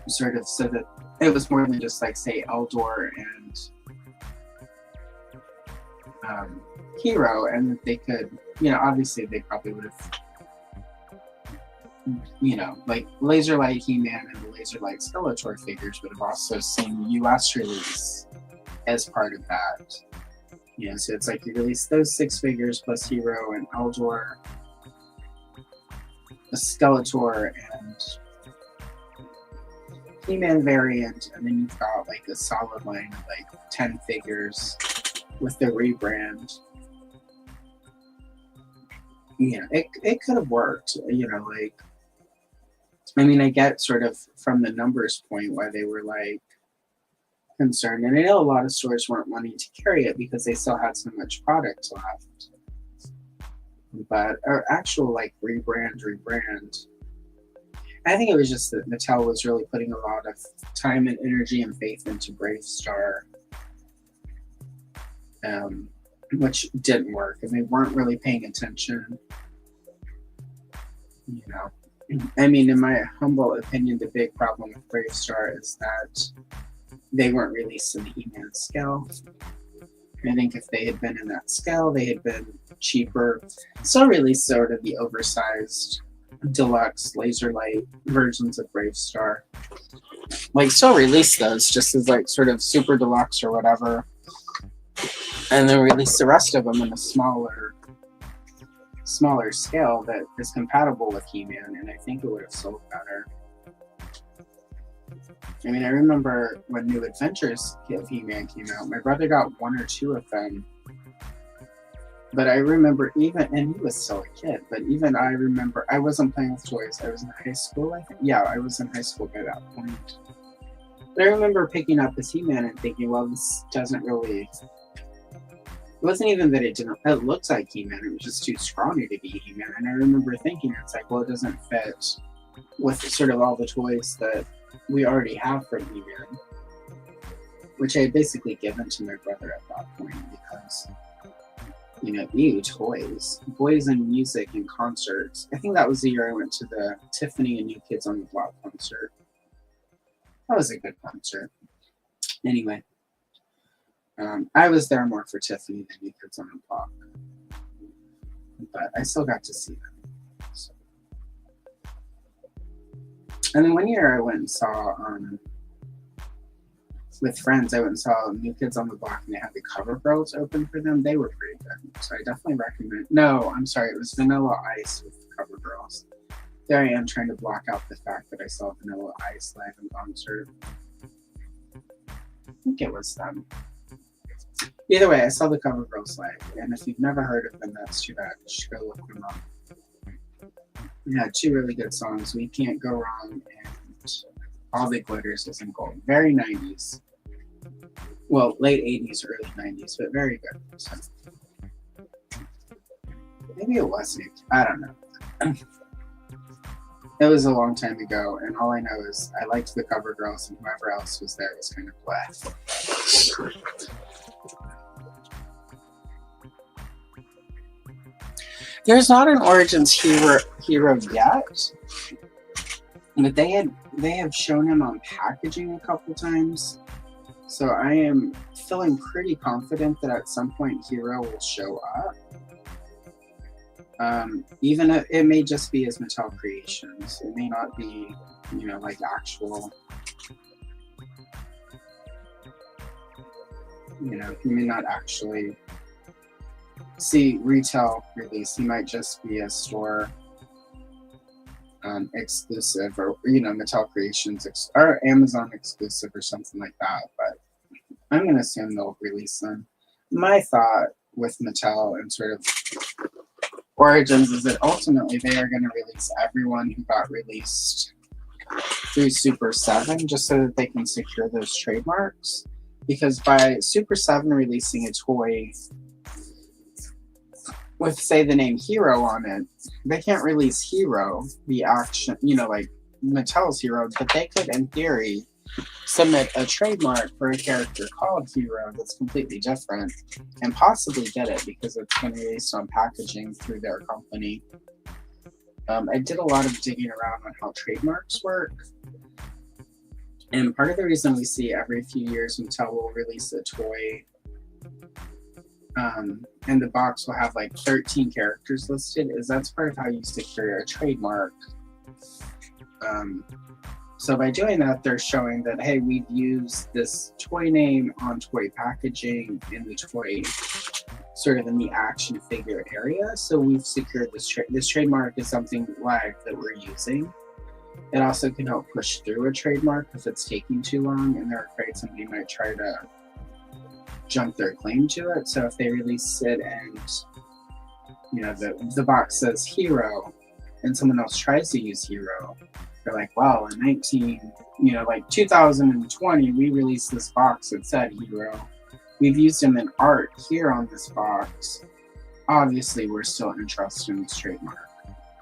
Speaker 1: sort of, so that it was more than just like say Eldor and Hero, and that they could, you know, obviously they probably would have, you know, like Laserlight He-Man and the Laserlight Skeletor figures would have also seen US release as part of that. Yeah, so it's like you release those 6 figures plus Hero and Eldor, a Skeletor and He-Man variant, and then you've got like a solid line of like 10 figures with the rebrand. Yeah, it could have worked, you know, like, I mean, I get sort of from the numbers point why they were like, concerned. And I know a lot of stores weren't wanting to carry it because they still had so much product left. But our actual like rebrand. I think it was just that Mattel was really putting a lot of time and energy and faith into Brave Star, which didn't work, and they weren't really paying attention. You know, I mean, in my humble opinion, the big problem with Brave Star is that they weren't released in the He-Man scale. I think if they had been in that scale, they had been cheaper. Still released sort of the oversized deluxe laser light versions of Brave Star. Like, still release those just as like sort of super deluxe or whatever. And then release the rest of them in a smaller scale that is compatible with He-Man, and I think it would have sold better. I mean, I remember when New Adventures of He-Man came out, my brother got 1 or 2 of them. But I remember even, and he was still a kid, but even I remember, I wasn't playing with toys. I was in high school, I think. Yeah, I was in high school by that point. But I remember picking up his He-Man and thinking, well, this doesn't really... It wasn't even that it looks like He-Man, it was just too scrawny to be He-Man. And I remember thinking, it's like, well, it doesn't fit with sort of all the toys that we already have from He-Man. Which I had basically given to my brother at that point because, you know, toys. Boys and music and concerts. I think that was the year I went to the Tiffany and New Kids on the Block concert. That was a good concert. Anyway. I was there more for Tiffany than New Kids on the Block. But I still got to see them. So. And then one year I went and saw, with friends, I went and saw New Kids on the Block, and they had the Cover Girls open for them. They were pretty good. So I definitely recommend. No, I'm sorry. It was Vanilla Ice with the Cover Girls. There I am trying to block out the fact that I saw Vanilla Ice live in concert. I think it was them. Either way, I saw the Cover Girls live, and if you've never heard of them, that's too bad. You should go look them up. We had 2 really good songs, We Can't Go Wrong and All That Glitters Isn't Gold. Very 90s. Well, late 80s, early 90s, but very good. So, maybe it wasn't. I don't know. It was a long time ago, and all I know is I liked the Cover Girls, and whoever else was there was kind of blah. There's not an Origins hero yet, but they have shown him on packaging a couple times, so I am feeling pretty confident that at some point Hero will show up. Even if it may just be as Mattel Creations, it may not be, you know, like actual. You know, he may not actually see retail release. He might just be a store exclusive, or, you know, Mattel Creations or Amazon exclusive or something like that. But I'm going to assume they'll release them. My thought with Mattel and sort of Origins is that ultimately they are going to release everyone who got released through Super 7 just so that they can secure those trademarks. Because by Super 7 releasing a toy with, say, the name Hero on it, they can't release Hero, the action, you know, like Mattel's Hero, but they could, in theory, submit a trademark for a character called Hero that's completely different and possibly get it because it's been released on packaging through their company. I did a lot of digging around on how trademarks work. And part of the reason we see every few years Mattel will release a toy and the box will have like 13 characters listed is that's part of how you secure a trademark. So by doing that, they're showing that, hey, we've used this toy name on toy packaging in the toy, sort of in the action figure area. So we've secured this trademark is something live that we're using. It also can help push through a trademark if it's taking too long and they're afraid somebody might try to jump their claim to it. So if they release it and, you know, the box says Hero and someone else tries to use Hero, They're like, well, in 2020, we released this box that said hero. We've used him in art here on this box. Obviously, we're still interested in this trademark.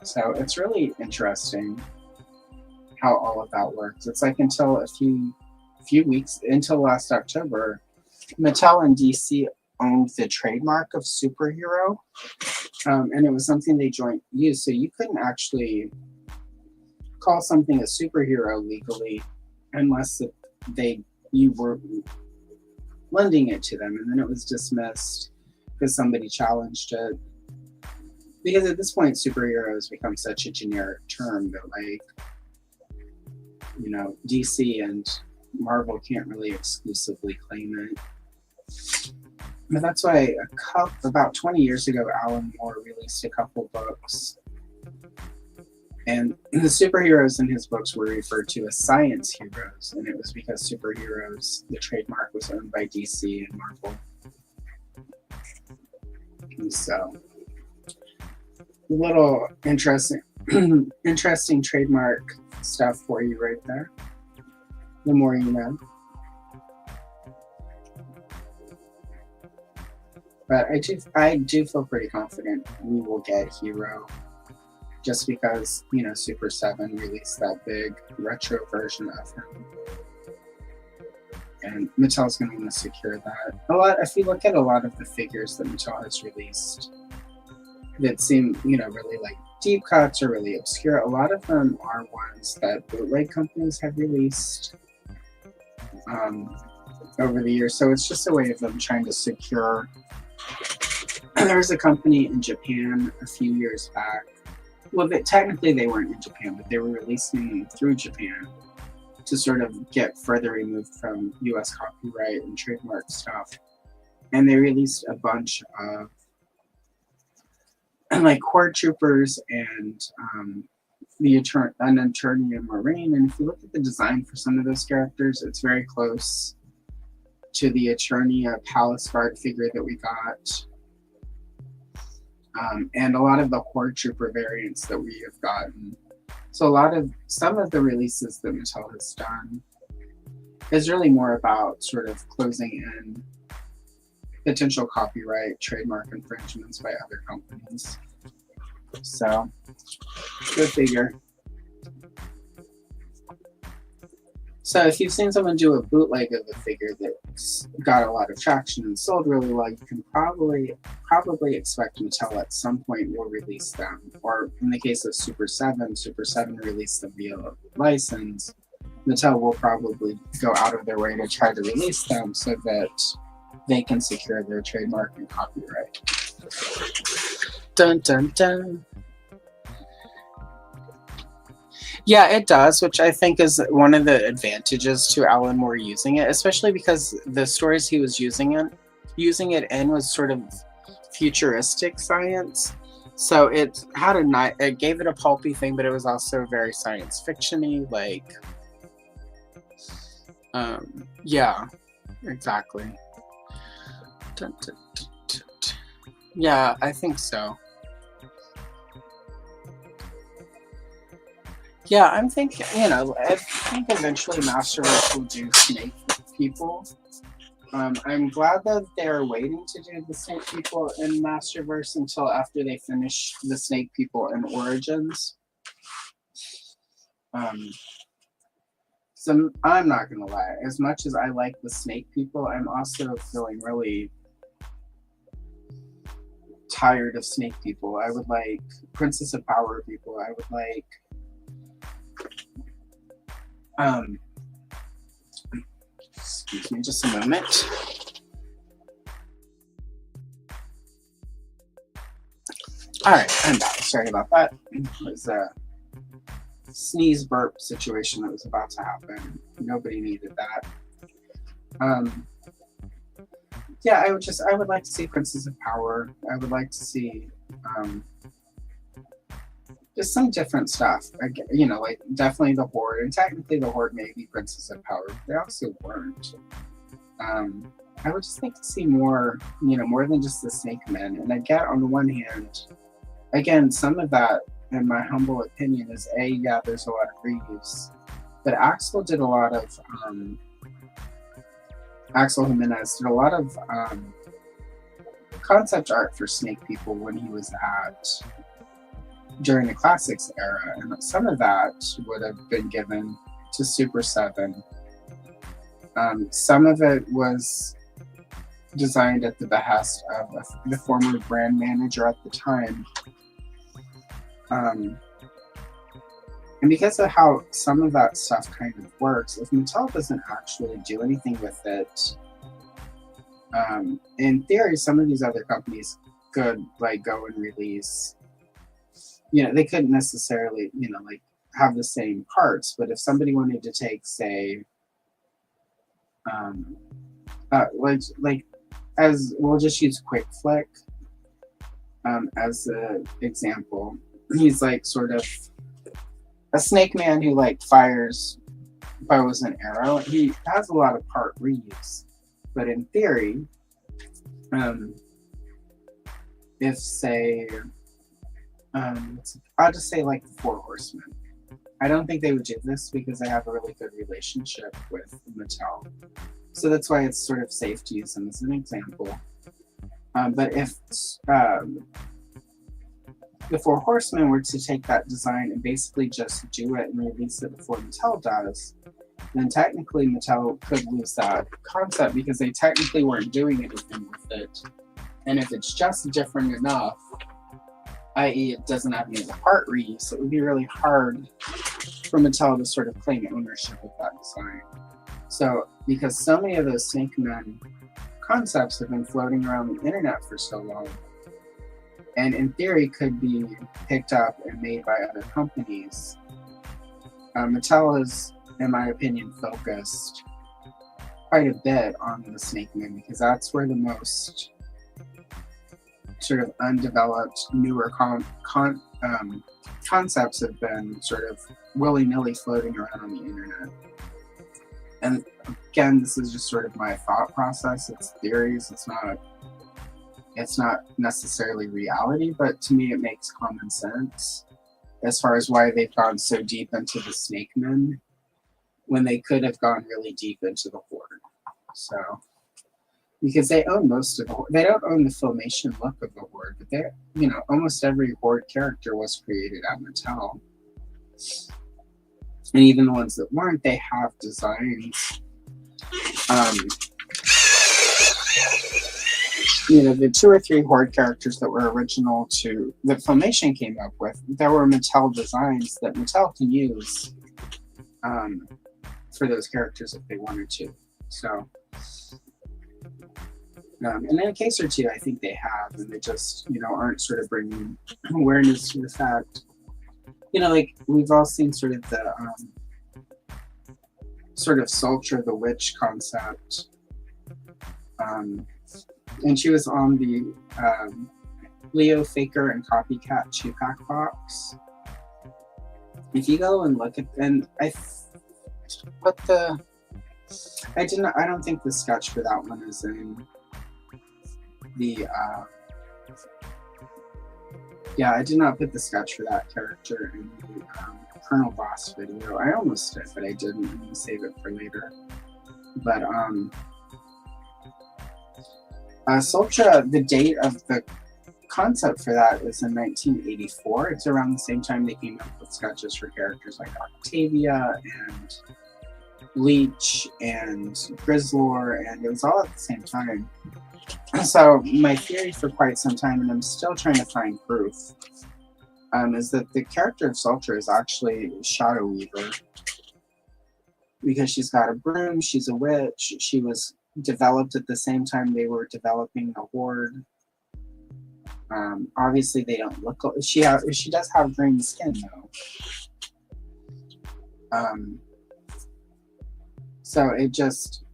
Speaker 1: So it's really interesting how all of that works. It's like until a few weeks, until last October, Mattel and DC owned the trademark of superhero, and it was something they joint used. So you couldn't actually call something a superhero legally unless you were lending it to them, and then it was dismissed because somebody challenged it. Because at this point, superhero has become such a generic term that, like, DC and Marvel can't really exclusively claim it. But that's why about 20 years ago, Alan Moore released a couple books. And the superheroes in his books were referred to as science heroes. And it was because superheroes, the trademark was owned by DC and Marvel. And so, a little interesting trademark stuff for you right there. The more you know. But I do feel pretty confident we will get Hero, just because Super 7 released that big retro version of him, and Mattel's going to want to secure that. If you look at a lot of the figures that Mattel has released that seem really like deep cuts or really obscure, a lot of them are ones that bootleg companies have released over the years. So it's just a way of them trying to secure. There was a company in Japan a few years back. Well, technically they weren't in Japan, but they were releasing through Japan to sort of get further removed from US copyright and trademark stuff. And they released a bunch of like Horde Troopers and an Eternia Marine. And if you look at the design for some of those characters, it's very close to the Eternia Palace Guard figure that we got. And a lot of the Horde Trooper variants that we have gotten. So some of the releases that Mattel has done is really more about sort of closing in potential copyright, trademark infringements by other companies. So, go figure. So if you've seen someone do a bootleg of a figure that's got a lot of traction and sold really well, you can probably expect Mattel at some point will release them. Or in the case of Super 7 released them via license. Mattel will probably go out of their way to try to release them so that they can secure their trademark and copyright. Dun dun dun. Yeah, it does, which I think is one of the advantages to Alan Moore using it, especially because the stories he was using it in was sort of futuristic science. So it gave it a pulpy thing, but it was also very science fiction-y, like, yeah, exactly. Dun, dun, dun, dun, dun. Yeah, I think so. Yeah, I think eventually Masterverse will do Snake People. I'm glad that they're waiting to do the Snake People in Masterverse until after they finish the Snake People in Origins. So I'm not gonna lie, as much as I like the Snake People, I'm also feeling really tired of Snake People. I would like Princess of Power people. I would like excuse me just a moment. Alright, I'm back. Sorry about that. It was a sneeze burp situation that was about to happen. Nobody needed that. Yeah, I would like to see Princess of Power. I would like to see just some different stuff. Like definitely the Horde, and technically the Horde may be Princess of Power, but they also weren't. I would just like to see more, more than just the Snake Men. And I get, on the one hand, again, some of that in my humble opinion, is yeah, there's a lot of reuse, but Axel did a lot of Axel Jimenez did a lot of concept art for Snake People when he was during the Classics era, and some of that would have been given to Super 7. Some of it was designed at the behest of the former brand manager at the time. And because of how some of that stuff kind of works, if Mattel doesn't actually do anything with it, in theory, some of these other companies could like go and release, they couldn't necessarily, like have the same parts, but if somebody wanted to take, say, like as we'll just use Quick Flick as an example. He's like sort of a snake man who like fires bows and arrow. He has a lot of part reuse, but in theory, if say, I'll just say like the Four Horsemen. I don't think they would do this because they have a really good relationship with Mattel. So that's why it's sort of safe to use them as an example. But if the Four Horsemen were to take that design and basically just do it and release it before Mattel does, then technically Mattel could lose that concept because they technically weren't doing anything with it. And if it's just different enough, i.e. it doesn't have any part reuse, it would be really hard for Mattel to sort of claim ownership of that design. So, because so many of those Snake Men concepts have been floating around the internet for so long, and in theory could be picked up and made by other companies, Mattel is, in my opinion, focused quite a bit on the Snake Men because that's where the most sort of undeveloped, newer concepts have been sort of willy-nilly floating around on the internet. And again, this is just sort of my thought process. It's theories. It's not necessarily reality, but to me, it makes common sense as far as why they've gone so deep into the Snake Men when they could have gone really deep into the Horde. So, because they own most of the Horde. They don't own the Filmation look of the Horde, but they, almost every Horde character was created at Mattel. And even the ones that weren't, they have designs. The 2 or 3 Horde characters that were original to that Filmation came up with, there were Mattel designs that Mattel can use for those characters if they wanted to. So, and in a case or two, I think they have, and they just, aren't sort of bringing awareness to the fact. Like we've all seen sort of the sort of Sultra the Witch concept. And she was on the Leo Faker and Copycat 2-pack box. If you go and look at, and I don't think the sketch for that one is in the, I did not put the sketch for that character in the Colonel Boss video. I almost did, but I didn't. I'm going to save it for later. But, Sultra, the date of the concept for that is in 1984. It's around the same time they came up with sketches for characters like Octavia and Leech and Grizzlor, and it was all at the same time. So my theory for quite some time, and I'm still trying to find proof, is that the character of Sultra is actually Shadow Weaver. Because she's got a broom, she's a witch, she was developed at the same time they were developing the Horde. Obviously they don't look, she does have green skin though. So it just,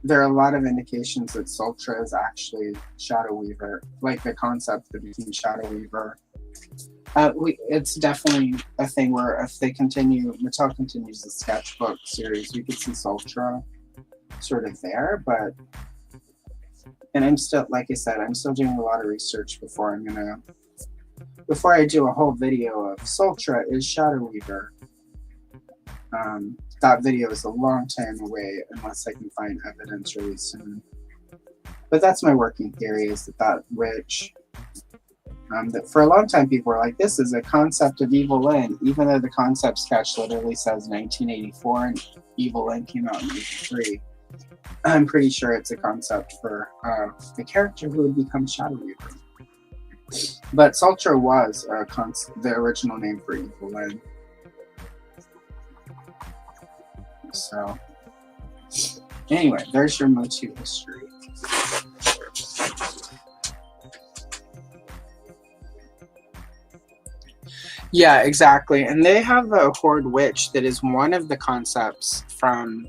Speaker 1: there are a lot of indications that Sultra is actually Shadow Weaver, like the concept that became Shadow Weaver. It's definitely a thing where if Mattel continues the sketchbook series, you could see Sultra sort of there, and I'm still, like I said, I'm still doing a lot of research before I'm gonna before I do a whole video of Sultra is Shadow Weaver. That video is a long time away unless I can find evidence really soon. But that's my working theory, is that witch, that for a long time people were like, this is a concept of Evil Lyn, even though the concept sketch literally says 1984 and Evil Lyn came out in 83. I'm pretty sure it's a concept for the character who would become Shadow Weaver. But Sultra was the original name for Evil Lyn. So, anyway, there's your motif history. Yeah, exactly. And they have a Horde Witch that is one of the concepts from...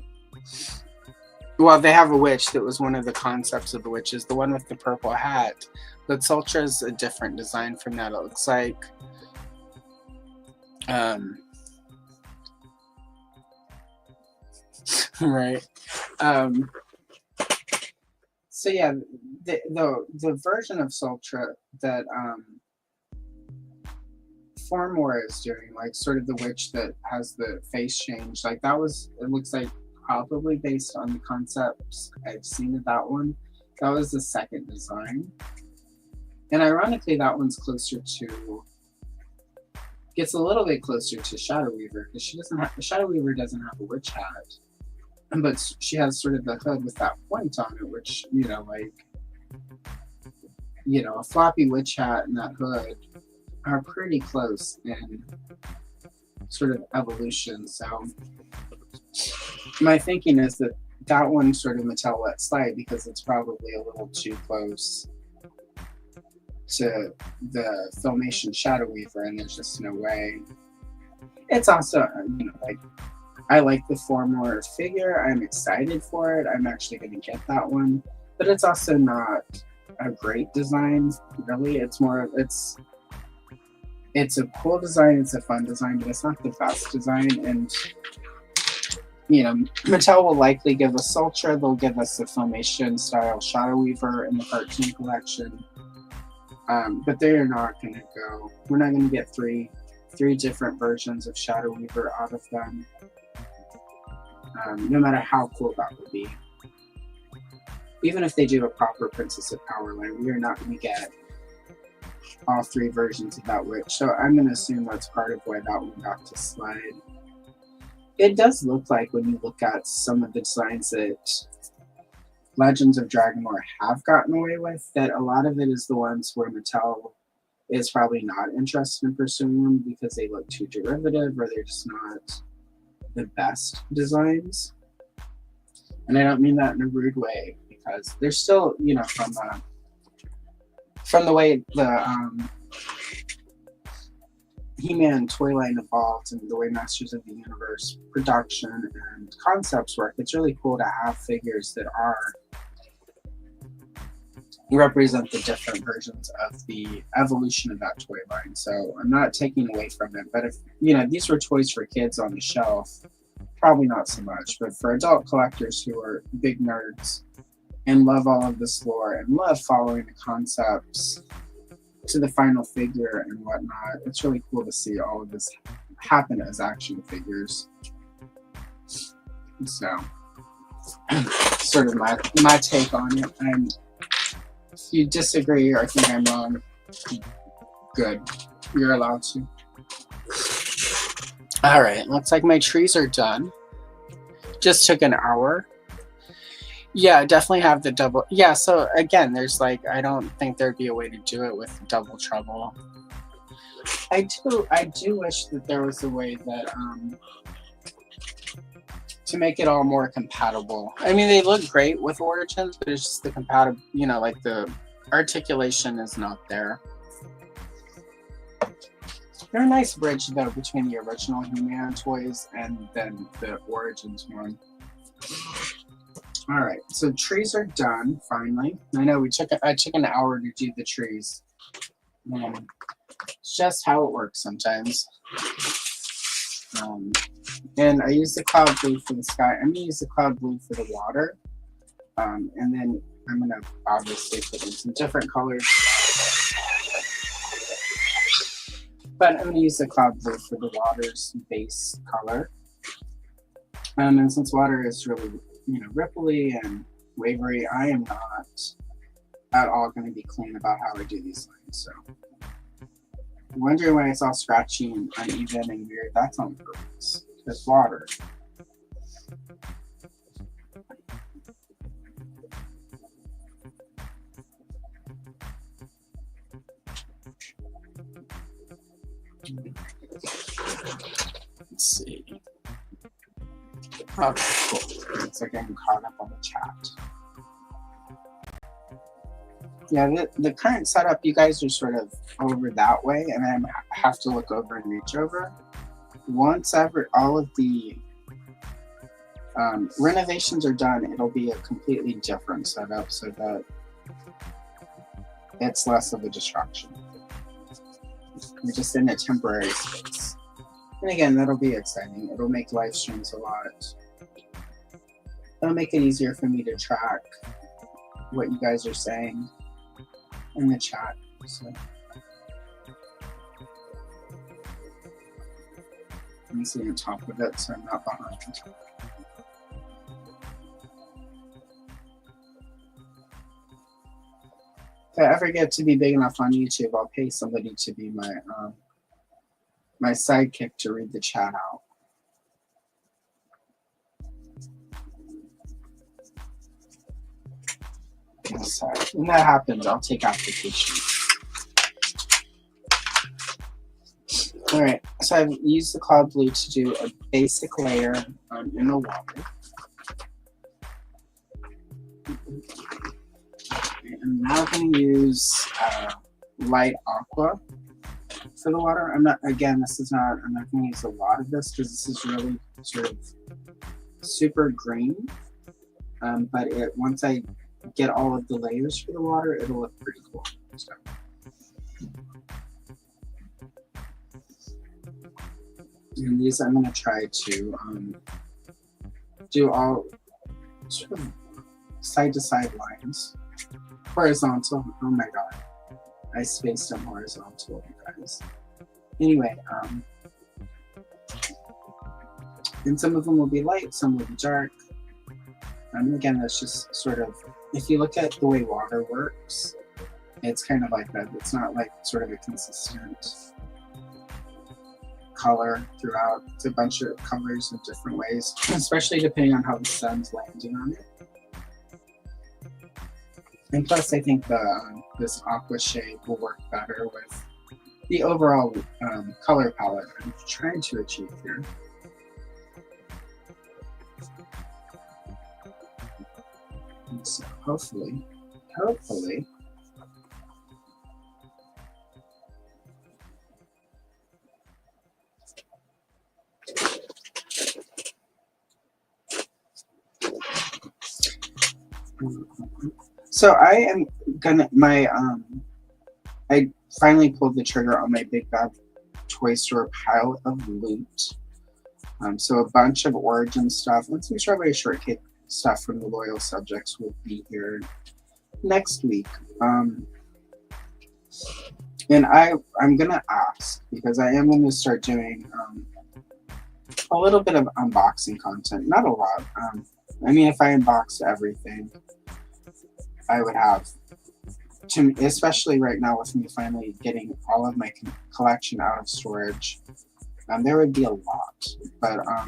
Speaker 1: Well, they have a witch that was one of the concepts of the witches, the one with the purple hat. But Sultra is a different design from that. It looks like... right. So yeah, the version of Sultra that Formwar is doing, like sort of the witch that has the face change, like that was, it looks like probably based on the concepts I've seen of that one. That was the second design. And ironically, that one's closer to, gets a little bit closer to Shadow Weaver, because she doesn't have, Shadow Weaver doesn't have a witch hat. But she has sort of the hood with that point on it, which, you know, like, you know, a floppy witch hat and that hood are pretty close in sort of evolution. So my thinking is that that one sort of Mattel let slide because it's probably a little too close to the Filmation Shadow Weaver, and there's just no way. It's also, you know, like, I like the Formwar figure. I'm excited for it. I'm actually going to get that one. But it's also not a great design, really. It's more, it's a cool design. It's a fun design, but it's not the best design. And, you know, Mattel will likely give us Sultra. They'll give us the Filmation style Shadow Weaver in the cartoon collection. But they're not going to go, we're not going to get three different versions of Shadow Weaver out of them. No matter how cool that would be. Even if they do a proper Princess of Power line, we are not going to get all three versions of that witch. So I'm going to assume that's part of why that one got to slide. It does look like, when you look at some of the designs that Legends of Dragonlore have gotten away with, that a lot of it is the ones where Mattel is probably not interested in pursuing them because they look too derivative or they're just not the best designs. And I don't mean that in a rude way, because they're still, you know, from the way the He-Man toy line evolved and the way Masters of the Universe production and concepts work, it's really cool to have figures that represent the different versions of the evolution of that toy line. So I'm not taking away from it, but if, you know, these were toys for kids on the shelf, probably not so much, but for adult collectors who are big nerds and love all of this lore and love following the concepts to the final figure and whatnot, it's really cool to see all of this happen as action figures. So, sort of my take on it. And if you disagree or think I'm wrong, good. You're allowed to. Alright, looks like my trees are done. Just took an hour. Yeah, definitely have the double. Yeah, so again, there's like, I don't think there'd be a way to do it with double trouble. I do wish that there was a way that, to make it all more compatible. I mean, they look great with Origins, but it's just the compatible, you know, like the articulation is not there. They're a nice bridge, though, between the original He-Man toys and then the Origins one. Alright, so trees are done, finally. I know I took an hour to do the trees. It's just how it works sometimes. And I use the cloud blue for the sky. I'm going to use the cloud blue for the water. And then I'm going to obviously put in some different colors. But I'm going to use the cloud blue for the water's base color. And since water is really, ripply and wavery, I am not at all going to be clean about how I do these lines. So, I'm wondering why it's all scratchy and uneven and weird. That's on purpose. It's water. Let's see. Okay, cool. It's like I'm caught up on the chat. Yeah, the current setup, you guys are sort of over that way, and I have to look over and reach over. Once all of the renovations are done, it'll be a completely different setup so that it's less of a distraction. We're just in a temporary space. And again, that'll be exciting. It'll make live streams it'll make it easier for me to track what you guys are saying in the chat. So let me see on top of it so I'm not behind. If I ever get to be big enough on YouTube, I'll pay somebody to be my sidekick to read the chat out. So when that happens, I'll take applications. All right, so I've used the cloud blue to do a basic layer in the water. I'm now going to use light aqua for the water. I'm not going to use a lot of this because this is really sort of super green. But once I get all of the layers for the water, it'll look pretty cool. So. And these I'm going to try to do all sort of side-to-side lines. Horizontal. Oh my god. I spaced them horizontal, you guys. Anyway, and some of them will be light, some will be dark. Again, that's just sort of, if you look at the way water works, it's kind of like that. It's not like sort of a consistent color throughout. It's a bunch of colors in different ways, especially depending on how the sun's landing on it. And plus, I think this aqua shade will work better with the overall color palette I'm trying to achieve here. And so hopefully. So I am gonna I finally pulled the trigger on my Big Bad Toy Store pile of loot. So a bunch of Origin stuff and some Strawberry Shortcake stuff from the loyal subjects will be here next week. And I'm gonna ask, because I am gonna start doing a little bit of unboxing content, not a lot. I mean, if I unboxed everything, I would have, especially right now with me finally getting all of my collection out of storage, there would be a lot. But I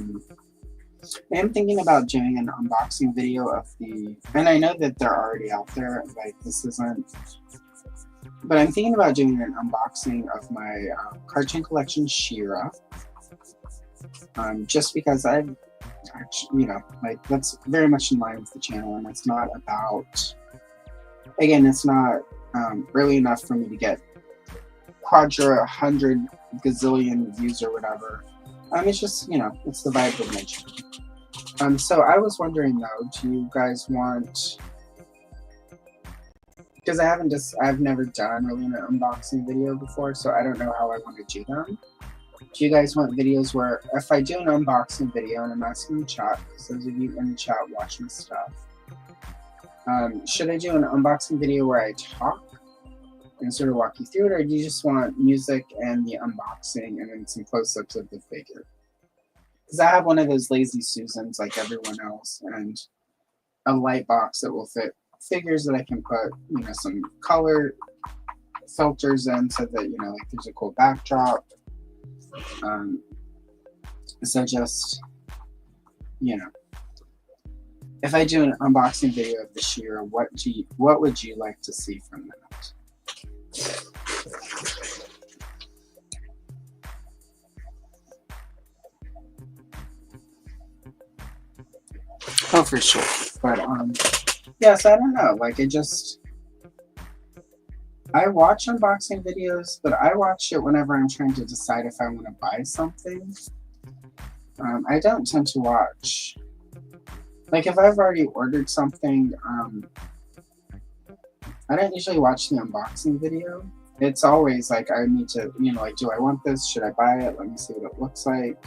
Speaker 1: am thinking about doing an unboxing video of and I know that they're already out there, like this isn't, but I'm thinking about doing an unboxing of my cartoon collection She-Ra, just because I've actually, like that's very much in line with the channel, and it's not about, again, it's not really enough for me to get quadra 100 gazillion views or whatever. It's just, it's the vibe of my channel. So I was wondering though, do you guys want, because I've never done really an unboxing video before, so I don't know how I want to do them. Do you guys want videos where, if I do an unboxing video, and I'm asking in the chat, because those of you in the chat watch my stuff, should I do an unboxing video where I talk? and sort of walk you through it, or do you just want music and the unboxing and then some close-ups of the figure? Because I have one of those lazy Susans like everyone else, and a light box that will fit figures that I can put, you know, some color filters in so that, you know, like there's a cool backdrop. So just, you know, if I do an unboxing video of the She-Ra, what would you like to see from that? Oh, for sure. But yes, I don't know. Like, I watch unboxing videos, but I watch it whenever I'm trying to decide if I want to buy something. I don't tend to watch, like, if I've already ordered something, I don't usually watch the unboxing video. It's always like I need to, you know, like, do I want this? Should I buy it? Let me see what it looks like.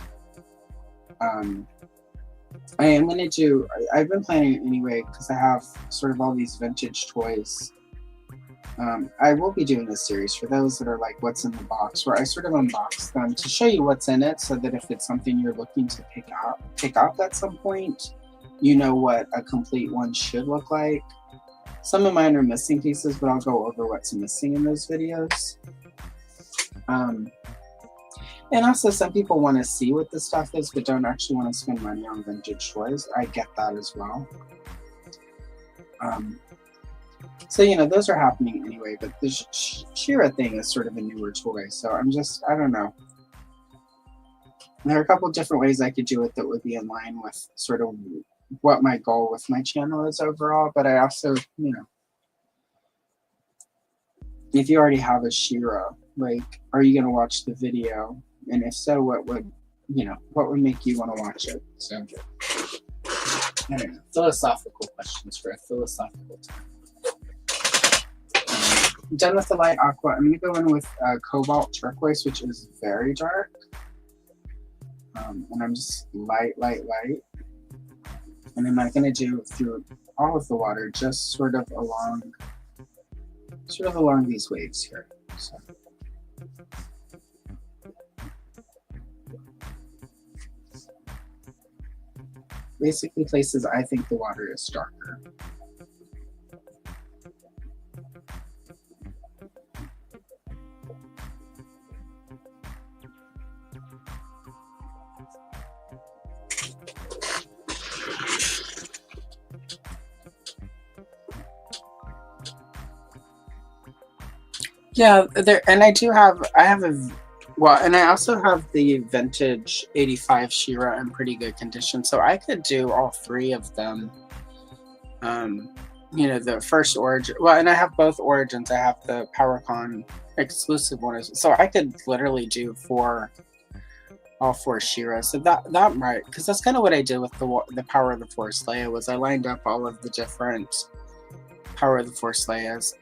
Speaker 1: I am going to do, I've been planning it anyway because I have sort of all these vintage toys. I will be doing a series for those that are like what's in the box, where I sort of unbox them to show you what's in it so that if it's something you're looking to pick up at some point, you know what a complete one should look like. Some of mine are missing pieces, but I'll go over what's missing in those videos. And also, some people want to see what this stuff is, but don't actually want to spend money on vintage toys. I get that as well. So, you know, those are happening anyway, but the She-Ra thing is sort of a newer toy, so I don't know. There are a couple different ways I could do it that would be in line with sort of what my goal with my channel is overall, but I also, you know, if you already have a She-Ra, like, are you going to watch the video? And if so, what would make you want to watch it? So, I don't know. Philosophical questions for a philosophical time. Done with the light aqua. I'm going to go in with cobalt turquoise, which is very dark. And I'm just light. And I'm not going to do through all of the water, just sort of along these waves here. So. Basically places I think the water is darker. Yeah, and I also have the vintage 85 She-Ra in pretty good condition, so I could do all three of them. You know, the first origin, and I have both origins. I have the PowerCon exclusive one, so I could literally do all four She-Ra. So that right, because that's kind of what I did with the Power of the Force Leia, was I lined up all of the different Power of the Force Leias.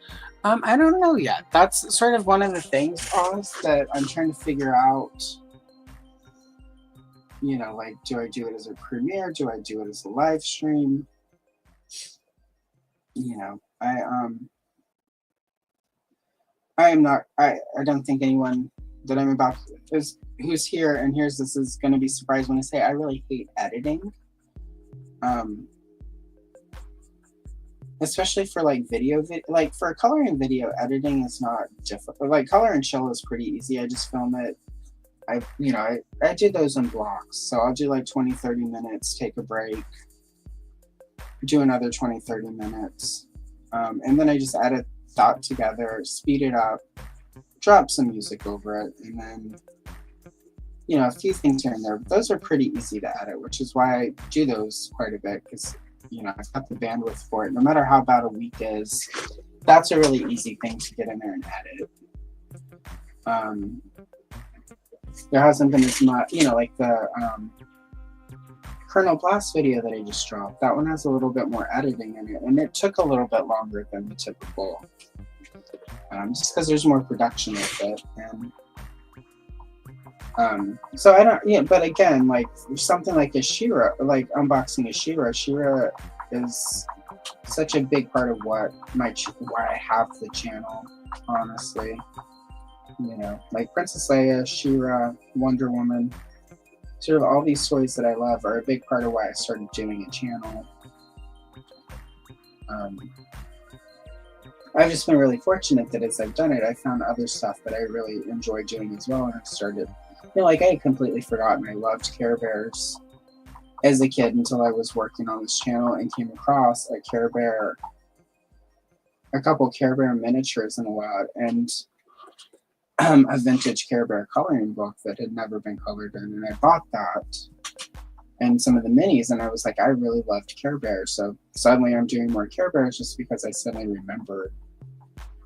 Speaker 1: I don't know yet. That's sort of one of the things, Oz, that I'm trying to figure out. You know, like, do I do it as a premiere? Do I do it as a live stream? You know, I don't think anyone that I'm about who's here and hears this is going to be surprised when I say I really hate editing. Especially for like like for coloring video, editing is not difficult. Like color and chill is pretty easy. I just film it. I do those in blocks. So I'll do like 20-30 minutes, take a break, do another 20-30 minutes. And then I just edit that together, speed it up, drop some music over it, and then, you know, a few things here and there. But those are pretty easy to edit, which is why I do those quite a bit, because, you know, I've got the bandwidth for it. No matter how bad a week is, that's a really easy thing to get in there and edit. There hasn't been as much, you know, like the Colonel Blast video that I just dropped. That one has a little bit more editing in it, and it took a little bit longer than the typical, just because there's more production with it. And so I don't, yeah, but again, like something like a She-Ra, like unboxing a She-Ra is such a big part of what why I have the channel, honestly. You know, like Princess Leia, She-Ra, Wonder Woman, sort of all these toys that I love are a big part of why I started doing a channel. I've just been really fortunate that as I've done it, I found other stuff that I really enjoy doing as well, and I've started, you know, like I had completely forgotten I loved Care Bears as a kid until I was working on this channel and came across a couple Care Bear miniatures in a lot, and a vintage Care Bear coloring book that had never been colored in, and I bought that and some of the minis, and I was like, I really loved Care Bears. So suddenly I'm doing more Care Bears just because I suddenly remembered,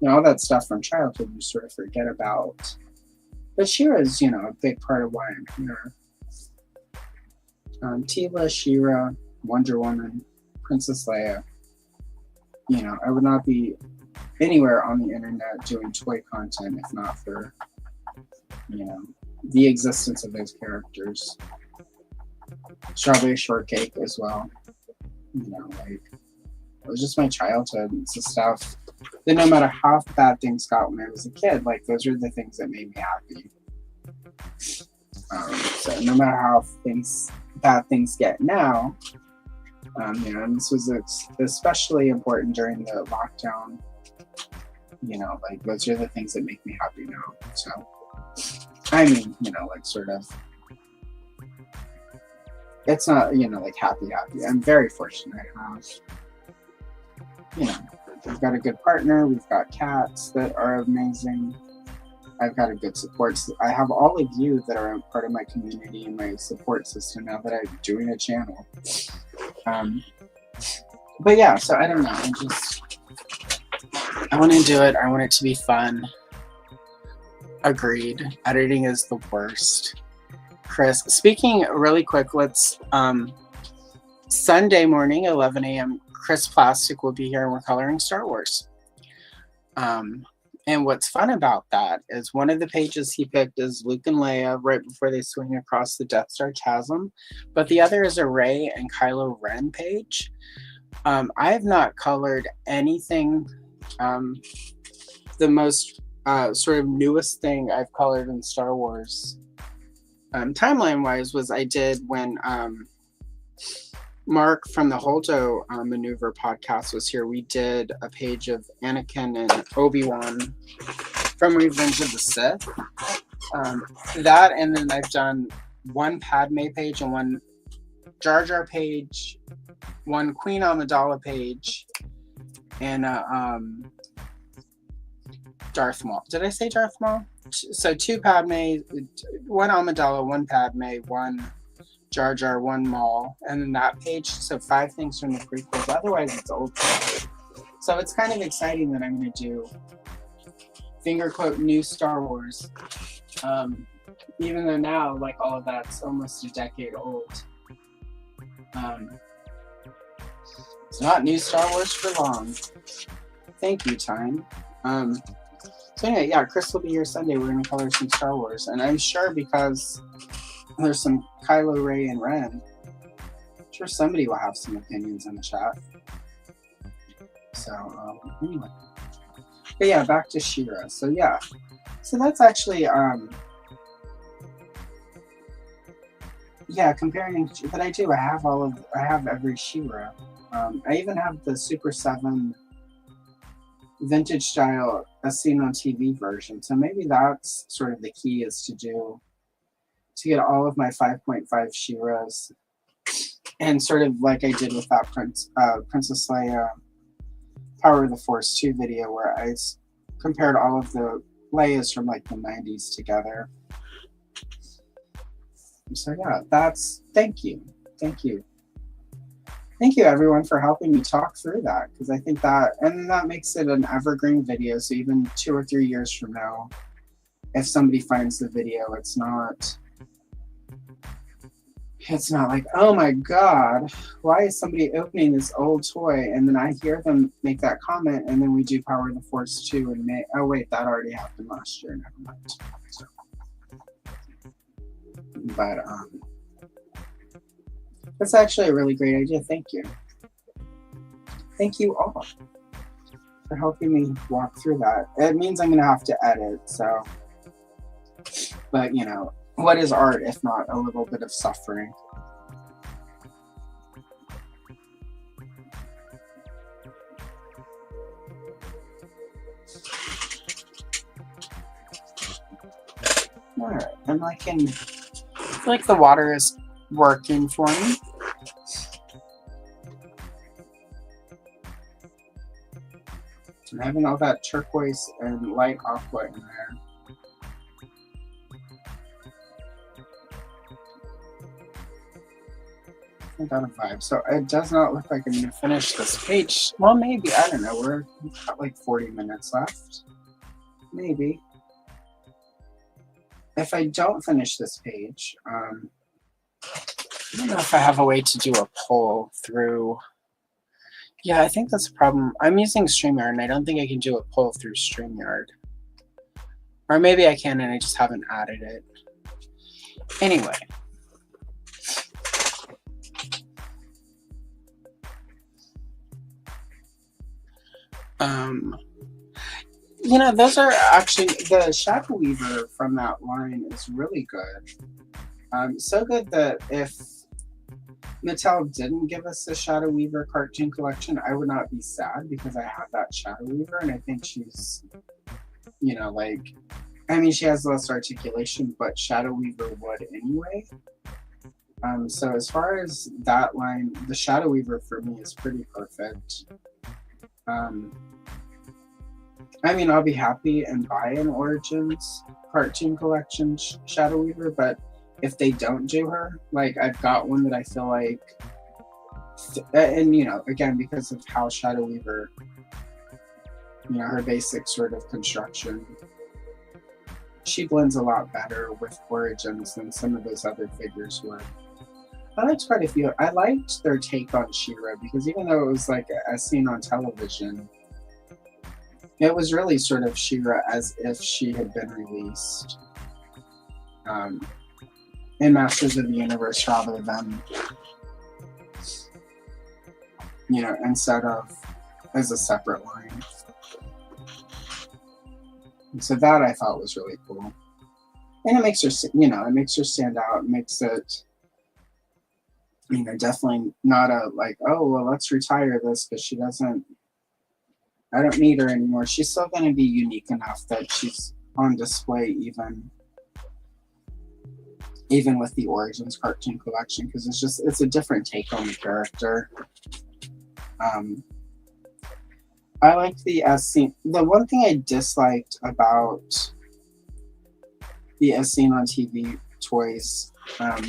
Speaker 1: you know, all that stuff from childhood you sort of forget about. But She-Ra is, you know, a big part of why I'm here. Tila, She-Ra, Wonder Woman, Princess Leia. You know, I would not be anywhere on the internet doing toy content if not for, you know, the existence of those characters. Strawberry Shortcake as well. You know, like, it was just my childhood. It's the stuff that no matter how bad things got when I was a kid, like, those are the things that made me happy. So no matter how bad things get now, you know, and this was especially important during the lockdown. You know, like, those are the things that make me happy now. So, I mean, you know, like, sort of, it's not, you know, like, happy. I'm very fortunate. I have, you know, we've got a good partner. We've got cats that are amazing. I've got a good support. I have all of you that are a part of my community and my support system now that I'm doing a channel. But yeah, so I don't know. I want to do it. I want it to be fun. Agreed. Editing is the worst. Chris, speaking really quick, let's, Sunday morning, 11 a.m., Chris Plastic will be here and we're coloring Star Wars. And what's fun about that is one of the pages he picked is Luke and Leia right before they swing across the Death Star chasm, but the other is a Rey and Kylo Ren page. I have not colored anything. The most sort of newest thing I've colored in Star Wars, timeline-wise, was I did when Mark from the Holdo Maneuver podcast was here. We did a page of Anakin and Obi-Wan from Revenge of the Sith. That, and then I've done one Padme page and one Jar Jar page, one Queen Amidala page, and Darth Maul. Did I say Darth Maul? So 2 Padme, 1 Amidala, 1 Padme, 1 Jar Jar, 1 Maul, and then that page. So 5 things from the prequels. Otherwise, it's old. So it's kind of exciting that I'm going to do, finger quote, new Star Wars. Even though now, like, all of that's almost a decade old. It's not new Star Wars for long. Thank you, time. So anyway, yeah, Chris will be here Sunday. We're going to color some Star Wars. And I'm sure because there's some Kylo, Rey, and Ren, I'm sure somebody will have some opinions in the chat. So, anyway. But yeah, back to She-Ra. So yeah. So that's actually, yeah, comparing, but I do. I have every She-Ra. I even have the Super 7 vintage style as seen on TV version. So maybe that's sort of the key, is to get all of my 5.5 She-Ras, and sort of like I did with that Princess Leia Power of the Force 2 video, where I compared all of the Leias from like the 90s together. So yeah, thank you everyone for helping me talk through that, because I think that makes it an evergreen video. So even 2 or 3 years from now, if somebody finds the video, it's not like, oh my god, why is somebody opening this old toy? And then I hear them make that comment, and then we do Power of the Force 2 in May. Oh wait, that already happened last year. Never mind. So, but that's actually a really great idea. Thank you. Thank you all for helping me walk through that. It means I'm going to have to edit, so. But, you know, what is art if not a little bit of suffering? Alright, I'm liking, I feel like the water is working for me. I'm having all that turquoise and light aqua in there. I got a vibe. So it does not look like I'm going to finish this page. Well, maybe. I don't know. We've got like 40 minutes left. Maybe. If I don't finish this page, I don't know if I have a way to do a poll through. Yeah, I think that's a problem. I'm using StreamYard, and I don't think I can do a poll through StreamYard. Or maybe I can, and I just haven't added it. Anyway. You know, those are actually, the Shadow Weaver from that line is really good. So good that if Mattel didn't give us the Shadow Weaver cartoon collection, I would not be sad because I have that Shadow Weaver and I think she's, you know, like, I mean, she has less articulation, but Shadow Weaver would anyway. So as far as that line, the Shadow Weaver for me is pretty perfect. I mean, I'll be happy and buy an Origins cartoon collection Shadow Weaver, but if they don't do her, like, I've got one that I feel like, and, you know, again, because of how Shadow Weaver, you know, her basic sort of construction, she blends a lot better with Origins than some of those other figures would. I liked quite a few. I liked their take on She-Ra because even though it was like a scene on television, it was really sort of She-Ra as if she had been released in Masters of the Universe rather than, you know, instead of as a separate line. And so that I thought was really cool. And it makes her, you know, it makes her stand out. It makes it, you know, definitely not a like, oh, well, let's retire this because she doesn't, I don't need her anymore. She's still going to be unique enough that she's on display even with the Origins cartoon collection because it's a different take on the character. I liked the as seen. The one thing I disliked about the as seen on TV toys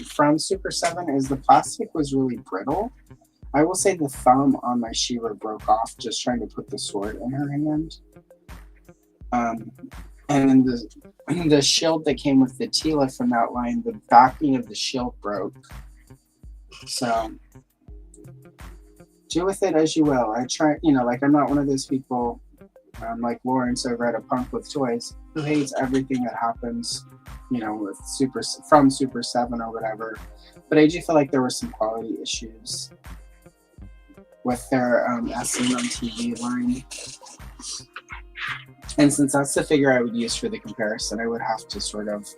Speaker 1: from Super 7 is the plastic was really brittle. I will say the thumb on my She-Ra broke off just trying to put the sword in her hand. And the shield that came with the Tila from that line, the backing of the shield broke. So do with it as you will. I try, you know, like I'm not one of those people like Lawrence over at A Punk with Toys who hates everything that happens, you know, with from Super 7 or whatever. But I do feel like there were some quality issues with their as seen on TV line. And since that's the figure I would use for the comparison, I would have to sort of,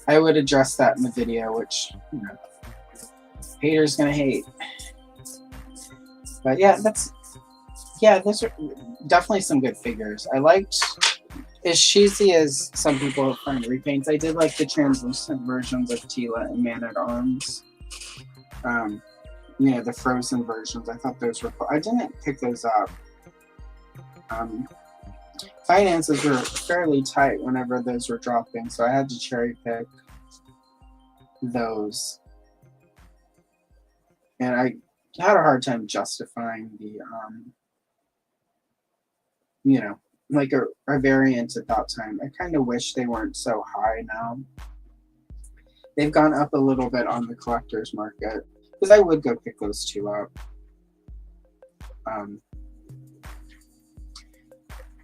Speaker 1: I would address that in the video, which, you know, haters gonna hate. But yeah, those are definitely some good figures. I liked, as cheesy as some people find repaints, I did like the translucent versions of Tila and Man-at-Arms. You know, the frozen versions. I thought those were cool. I didn't pick those up. Finances were fairly tight whenever those were dropping, so I had to cherry pick those. And I had a hard time justifying the, you know, like a variant at that time. I kind of wish they weren't so high now. They've gone up a little bit on the collector's market, because I would go pick those two up.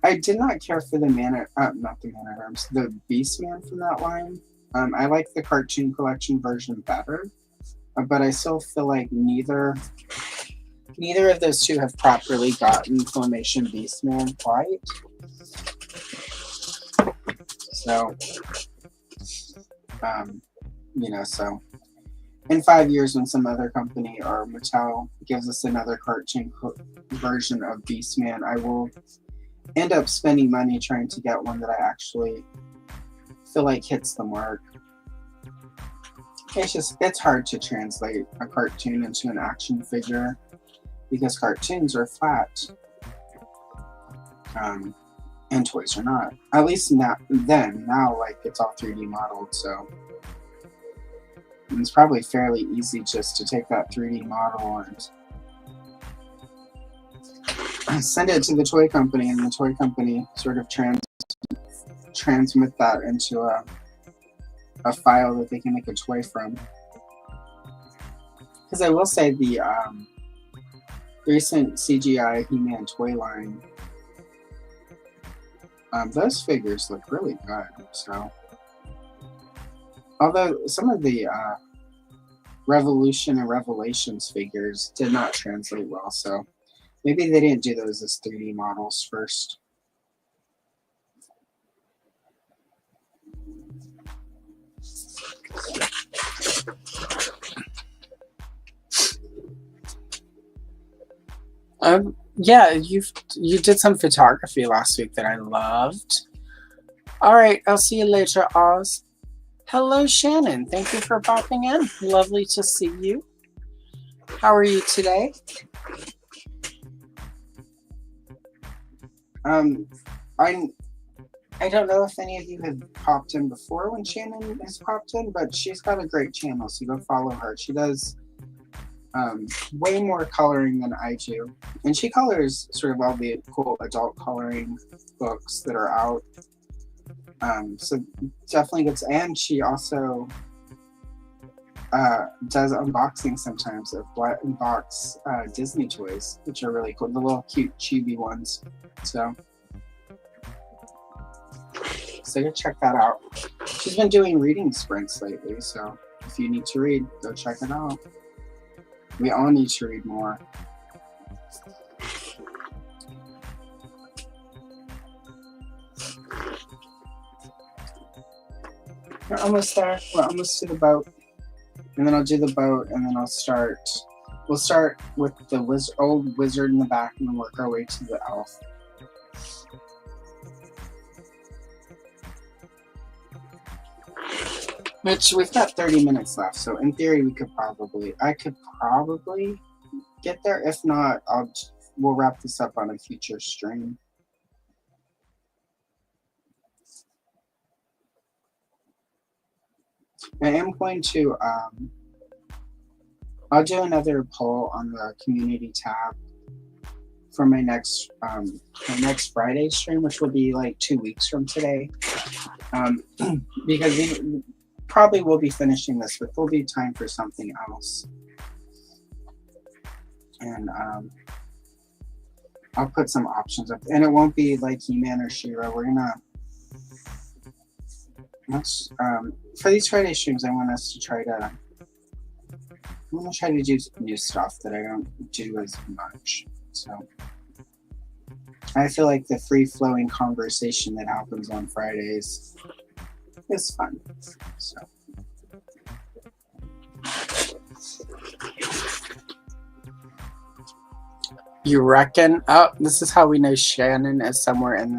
Speaker 1: I did not care for the not the Man-at-Arms, the Beastman from that line. I like the cartoon collection version better, but I still feel like neither neither of those two have properly gotten Filmation Beastman quite. So, you know, so in 5 years when some other company or Mattel gives us another cartoon version of Beastman, I will end up spending money trying to get one that I actually feel like hits the mark. It's hard to translate a cartoon into an action figure because cartoons are flat and toys are not. At least now, like it's all 3D modeled, so it's probably fairly easy just to take that 3D model and send it to the toy company, and the toy company sort of transmit that into a file that they can make a toy from. Because I will say the recent CGI He-Man toy line, those figures look really good. So, although some of the Revolution and Revelations figures did not translate well, so maybe they didn't do those as 3D models first. Yeah, you did some photography last week that I loved. All right, I'll see you later, Oz. Hello, Shannon. Thank you for popping in. Lovely to see you. How are you today? I don't know if any of you have popped in before when Shannon has popped in, but she's got a great channel, so go follow her. She does way more coloring than I do, and she colors sort of all the cool adult coloring books that are out. So definitely gets, and she also does unboxing sometimes of black box Disney toys, which are really cool, the little cute chibi ones. So go check that out. She's been doing reading sprints lately, so if you need to read, go check it out. We all need to read more. We're almost there. We're almost to the boat. And then I'll do the boat, and then we'll start with the old wizard in the back, and then work our way to the elf. Which we've got 30 minutes left, so in theory I could probably get there. If not, we'll wrap this up on a future stream. I am going to I'll do another poll on the community tab for my next Friday stream, which will be like 2 weeks from today, because we probably will be finishing this, but there'll be time for something else. And I'll put some options up, and it won't be like He-Man or She-Ra. We're gonna for these Friday streams, I want to try to do new stuff that I don't do as much. So I feel like the free-flowing conversation that happens on Fridays is fun. So you reckon? Oh, this is how we know Shannon is somewhere in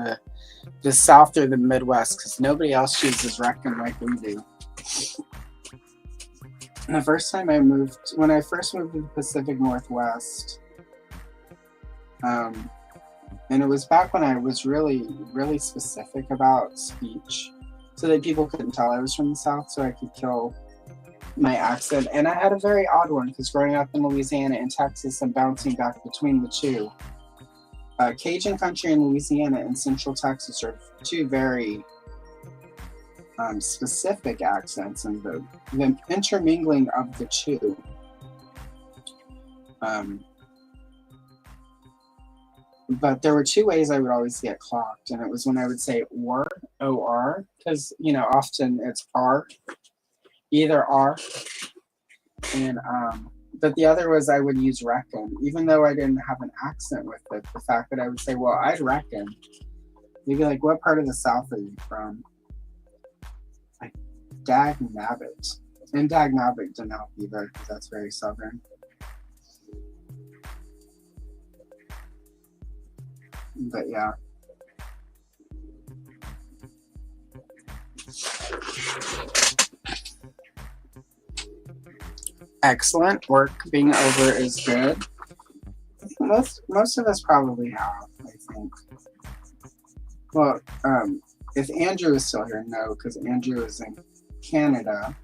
Speaker 1: the South or the Midwest, because nobody else uses reckon like we do. And the first time when I first moved to the Pacific Northwest, and it was back when I was really, really specific about speech, so that people couldn't tell I was from the South, so I could kill my accent. And I had a very odd one, because growing up in Louisiana and Texas and bouncing back between the two, Cajun country in Louisiana and Central Texas are two very specific accents, and the intermingling of the two. But there were two ways I would always get clocked, and it was when I would say or, because often it's r, either r, and But the other was I would use reckon, even though I didn't have an accent with it. The fact that I would say, well, I'd reckon. You'd be like, what part of the South are you from? Like, dag nabbit. And dag nabbit didn't help either, because that's very Southern. But yeah. Excellent. Work being over is good. Most of us probably have, I think. Well, if Andrew is still here, no, because Andrew is in Canada.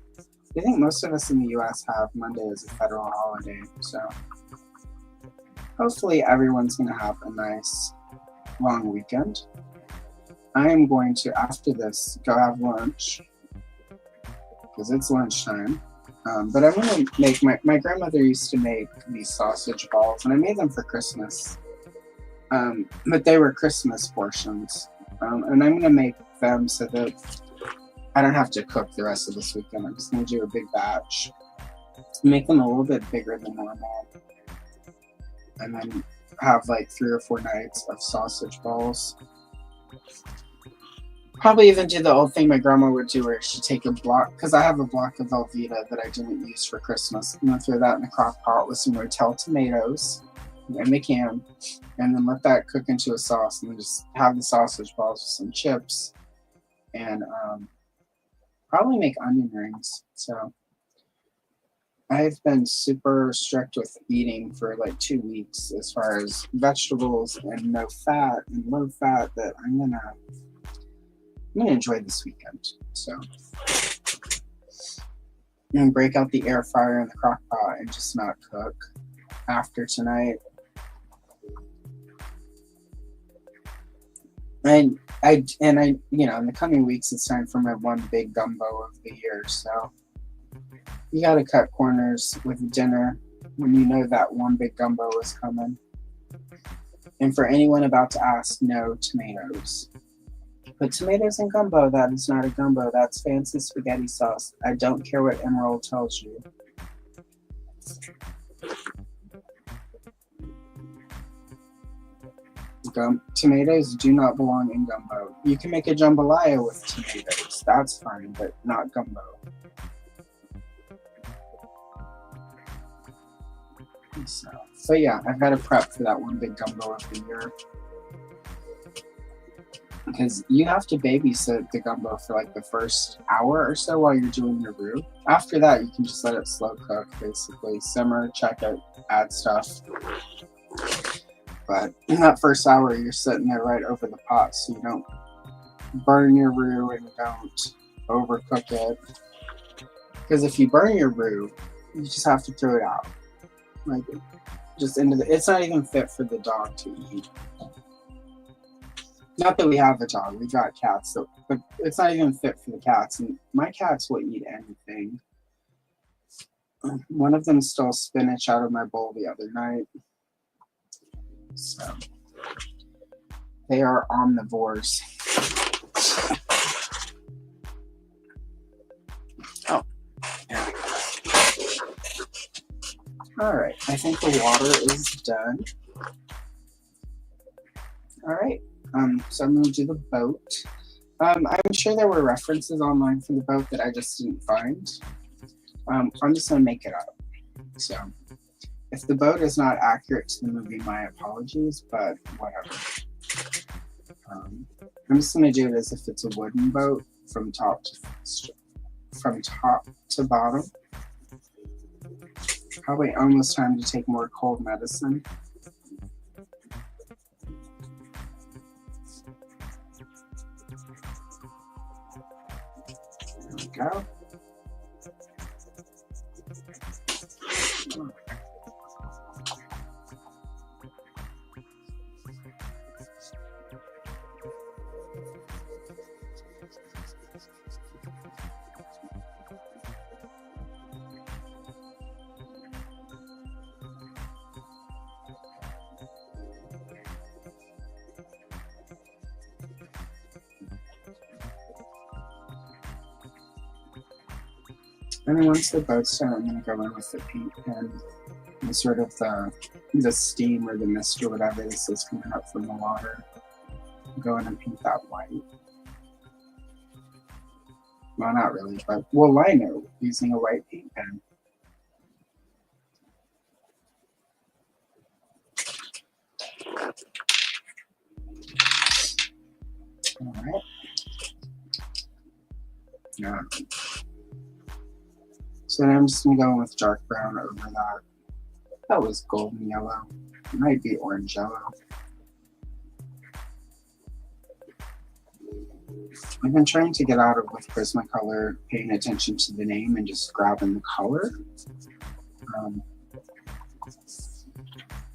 Speaker 1: I think most of us in the US have Monday as a federal holiday, so hopefully everyone's going to have a nice long weekend. I am going to, after this, go have lunch, because it's lunchtime. But I'm going to make, my grandmother used to make these sausage balls, and I made them for Christmas. But they were Christmas portions. And I'm going to make them so that I don't have to cook the rest of this weekend. I'm just going to do a big batch. Make them a little bit bigger than normal. And then have like 3 or 4 nights of sausage balls. Probably even do the old thing my grandma would do where she'd take a block, because I have a block of Velveeta that I didn't use for Christmas. I'm going to throw that in a crock pot with some Rotel tomatoes in the can, and then let that cook into a sauce, and then just have the sausage balls with some chips, and probably make onion rings. So I've been super strict with eating for like 2 weeks as far as vegetables and no fat and low fat, that I'm gonna enjoy this weekend. So I'm gonna break out the air fryer and the crock pot and just not cook after tonight. And I, you know, in the coming weeks, it's time for my one big gumbo of the year. So you got to cut corners with dinner when you know that one big gumbo is coming. And for anyone about to ask, no tomatoes. Put tomatoes in gumbo. That is not a gumbo. That's fancy spaghetti sauce. I don't care what Emerald tells you. Tomatoes do not belong in gumbo. You can make a jambalaya with tomatoes. That's fine, but not gumbo. So yeah, I've got to prep for that one big gumbo of the year. Because you have to babysit the gumbo for like the first hour or so while you're doing your roux. After that, you can just let it slow cook, basically. Simmer, check it, add stuff. But in that first hour, you're sitting there right over the pot, so you don't burn your roux and don't overcook it. Because if you burn your roux, you just have to throw it out. Like, just into the, it's not even fit for the dog to eat. Not that we have a dog, we got cats, so, but it's not even fit for the cats. And my cats will eat anything. One of them stole spinach out of my bowl the other night. So they are omnivores. Oh, there we go. All right, I think the water is done. All right, so I'm going to do the boat. I'm sure there were references online for the boat that I just didn't find. I'm just going to make it up. So if the boat is not accurate to the movie, my apologies, but whatever. I'm just going to do it as if it's a wooden boat from top to bottom. Probably almost time to take more cold medicine. There we go. And then once the boat's done, I'm going to go in with the paint pen and sort of the steam or the mist or whatever this is coming up from the water. Go in and paint that white. Well, not really, but we'll line it using a white paint pen. All right. Yeah. So then I'm just going to go in with dark brown over that. That was golden yellow. It might be orange yellow. I've been trying to get out of with Prismacolor paying attention to the name and just grabbing the color.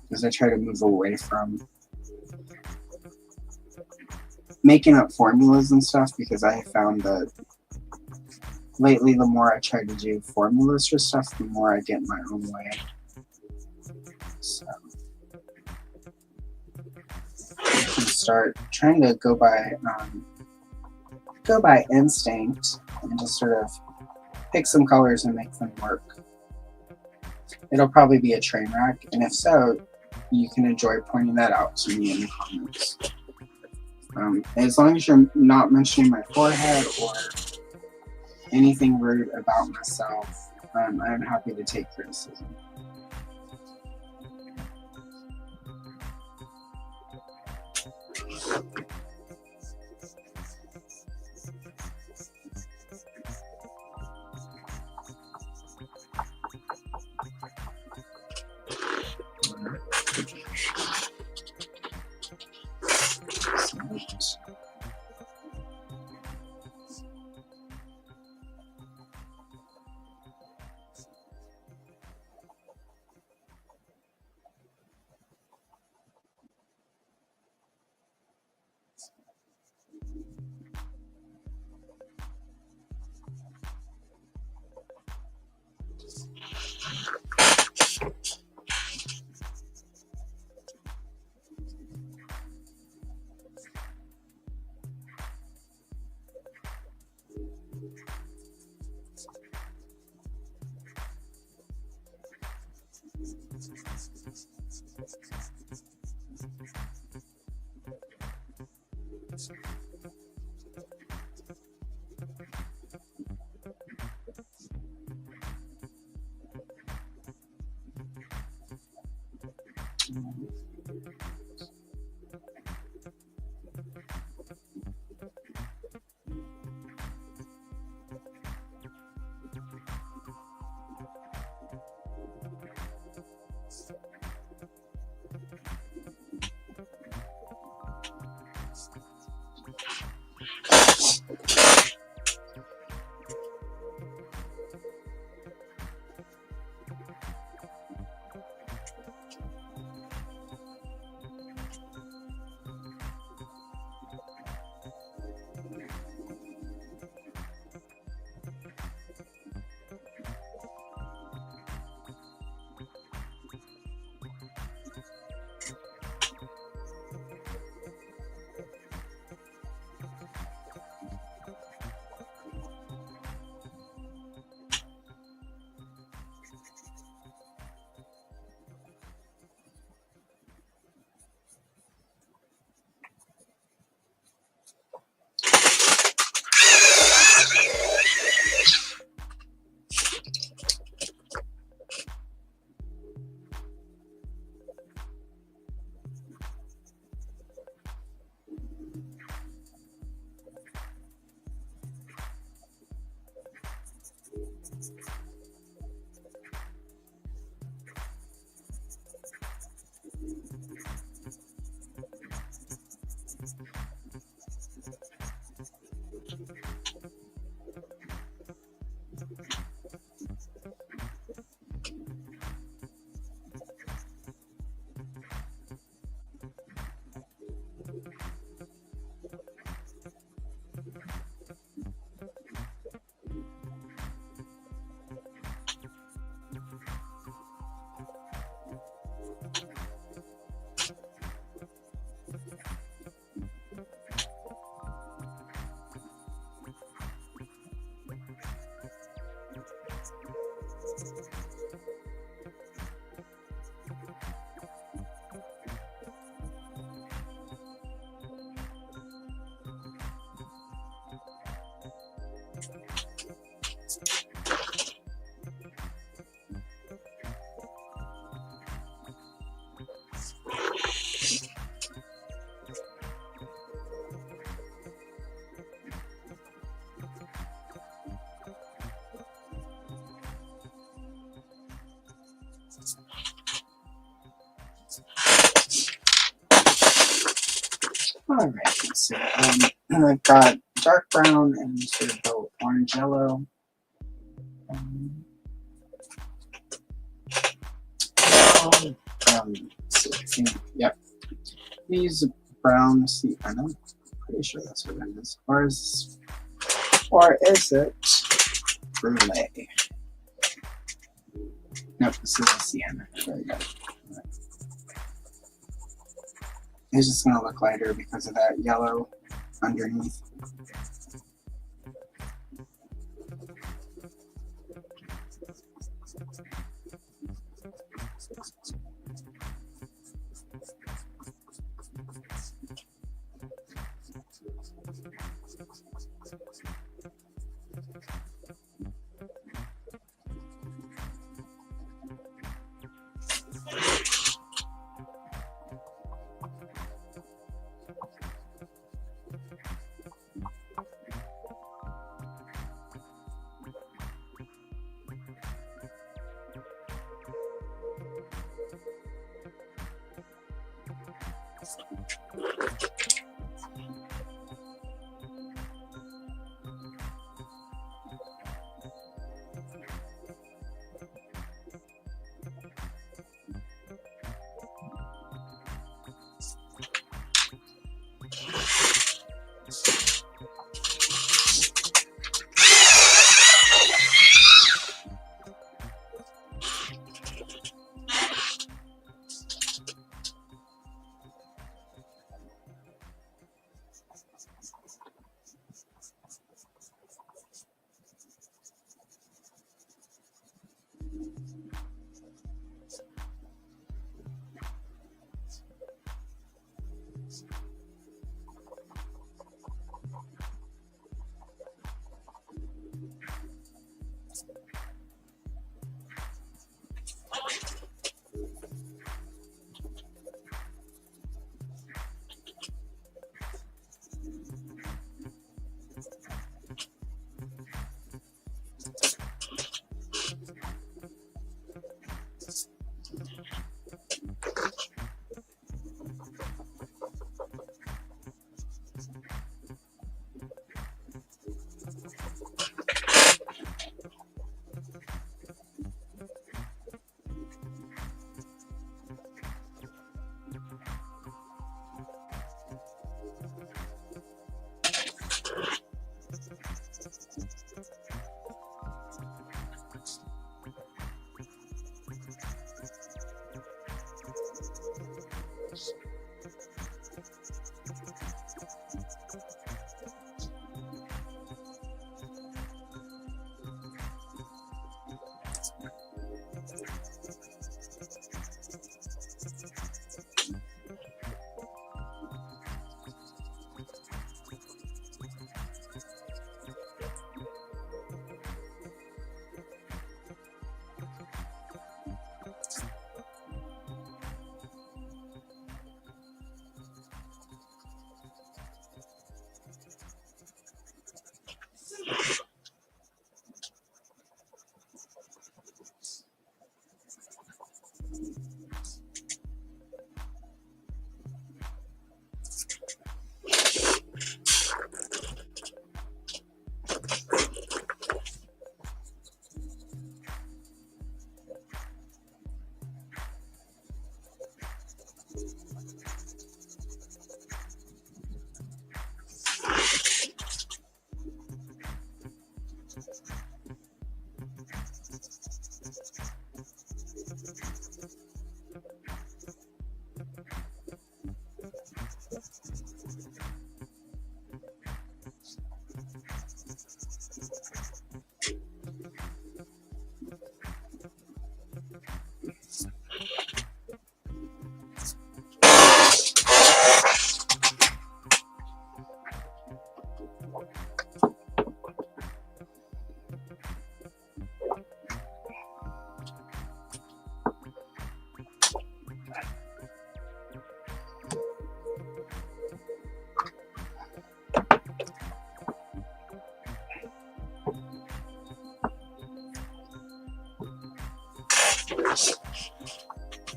Speaker 1: Because I try to move away from making up formulas and stuff, because I have found that lately the more I try to do formulas for stuff, the more I get in my own way. So I can start trying to go by instinct and just sort of pick some colors and make them work. It'll probably be a train wreck, and if so, you can enjoy pointing that out to me in the comments. As long as you're not mentioning my forehead or anything rude about myself, I'm happy to take criticism. All right, let's see. I've got dark brown and sort of the orange yellow. Yep. We use a brown sea. I know. Pretty sure that's what it is. Or is it brulee? Nope, this is a sienna. Very good. Right. It's just going to look lighter because of that yellow underneath.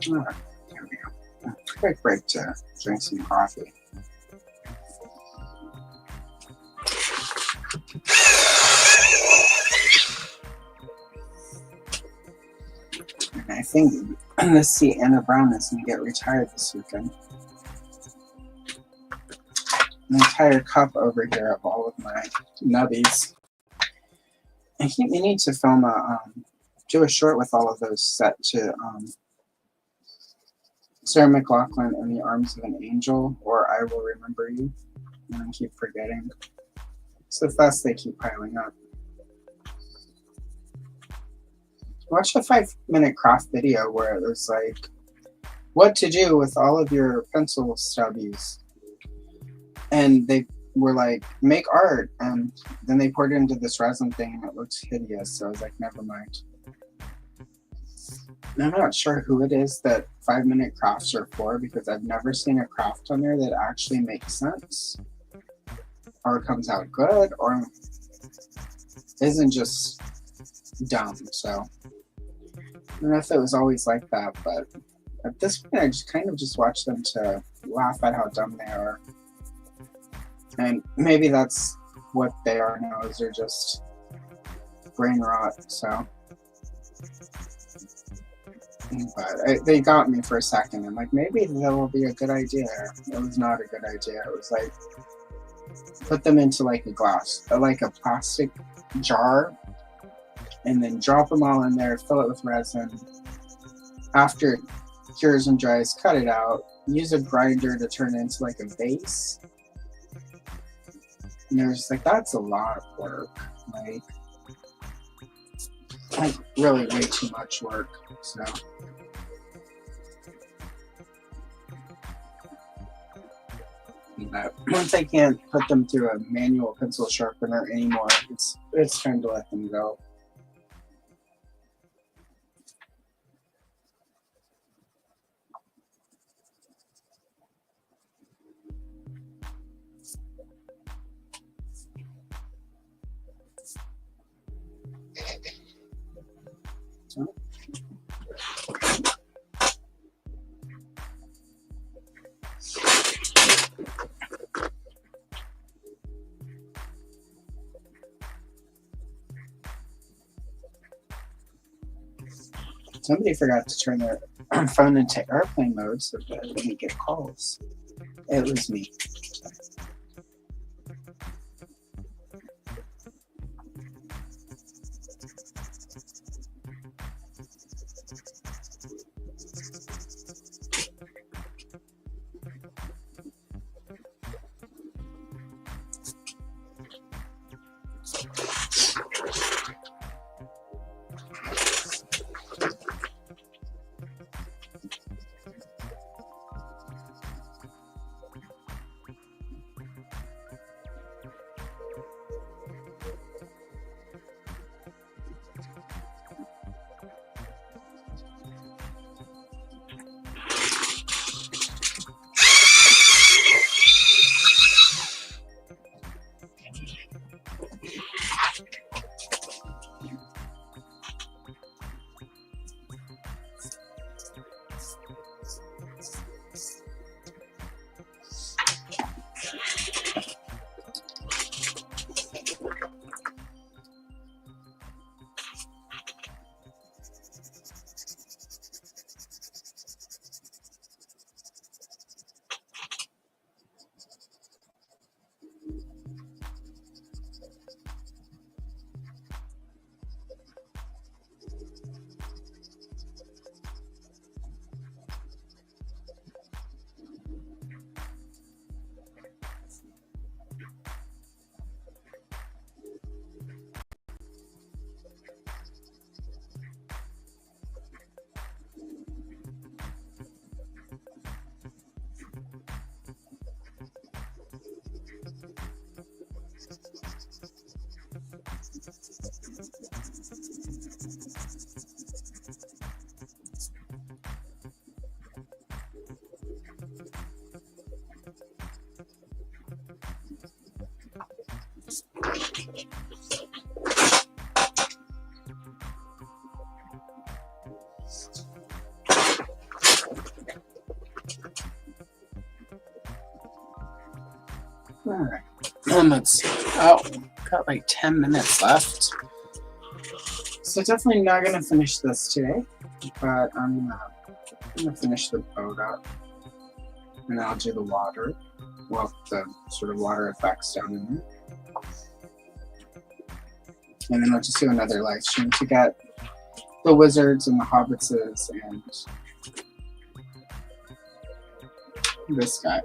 Speaker 1: All right, here we go. Quick break to drink some coffee. think the see Anna Brown is going to get retired this weekend. An entire cup over here of all of my nubbies. I keep meaning to film do a short with all of those set to Sarah McLachlan in the Arms of an Angel, or I Will Remember You, and I keep forgetting. So fast they keep piling up. Watch a 5-minute craft video where it was like, what to do with all of your pencil stubbies. And they were like, make art. And then they poured it into this resin thing and it looks hideous. So I was like, never mind. And I'm not sure who it is that 5-minute crafts are for, because I've never seen a craft on there that actually makes sense or comes out good or isn't just dumb. So I don't know if it was always like that, but at this point I just kind of just watch them to laugh at how dumb they are. And maybe that's what they are now, is they're just brain rot. So but they got me for a second. I'm like, maybe that will be a good idea. It was not a good idea. It was like, put them into like a glass, like a plastic jar, and then drop them all in there, fill it with resin. After it cures and dries, cut it out, use a grinder to turn it into like a vase. And it was just like, that's a lot of work. Like really way too much work. So but once I can't put them through a manual pencil sharpener anymore, it's time to let them go. Somebody forgot to turn their phone into airplane mode so that I wouldn't get calls. It was me. All right, let's see. Oh, got like 10 minutes left. So definitely not gonna finish this today, but I'm gonna finish the boat up, and I'll do the water, well, the sort of water effects down in there, and then I'll just do another live stream to get the wizards and the hobbitses and this guy.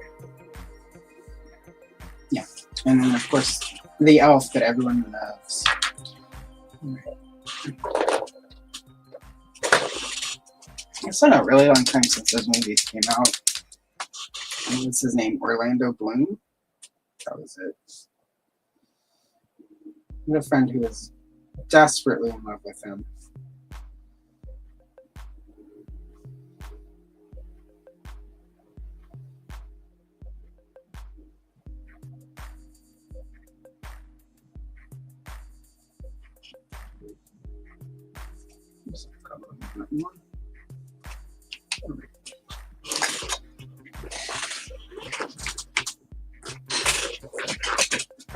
Speaker 1: Yeah, and then of course the elf that everyone loves. It's been a really long time since those movies came out. What's his name? Orlando Bloom? That was it. I had a friend who was desperately in love with him.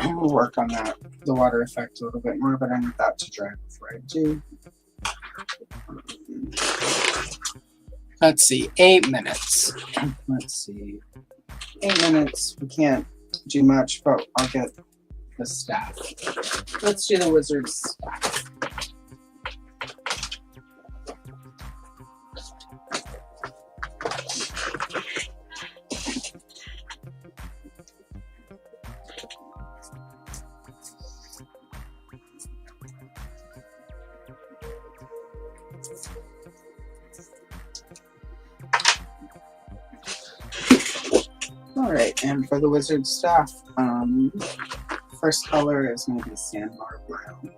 Speaker 1: We'll work on that, the water effect a little bit more, but I need that to dry before I do. Let's see, 8 minutes. Let's see, 8 minutes. We can't do much, but I'll get the staff. Let's do the wizard's staff. Alright, and for the wizard staff, first color is maybe sandbar brown.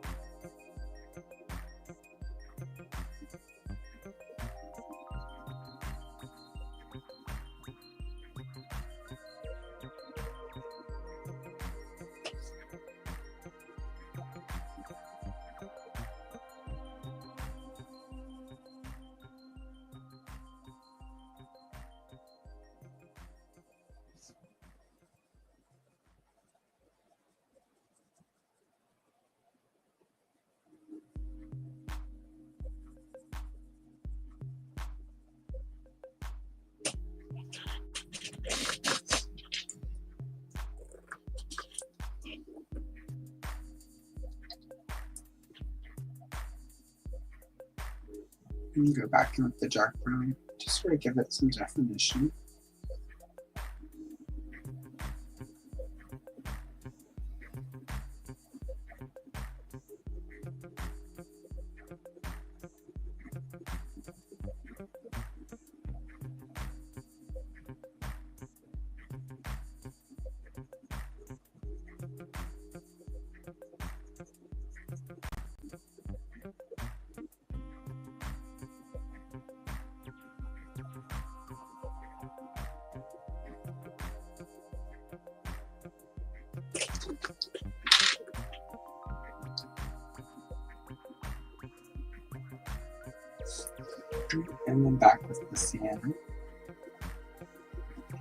Speaker 1: And go back in with the dark brown, just sort of give it some definition. And then back with the sand. I'm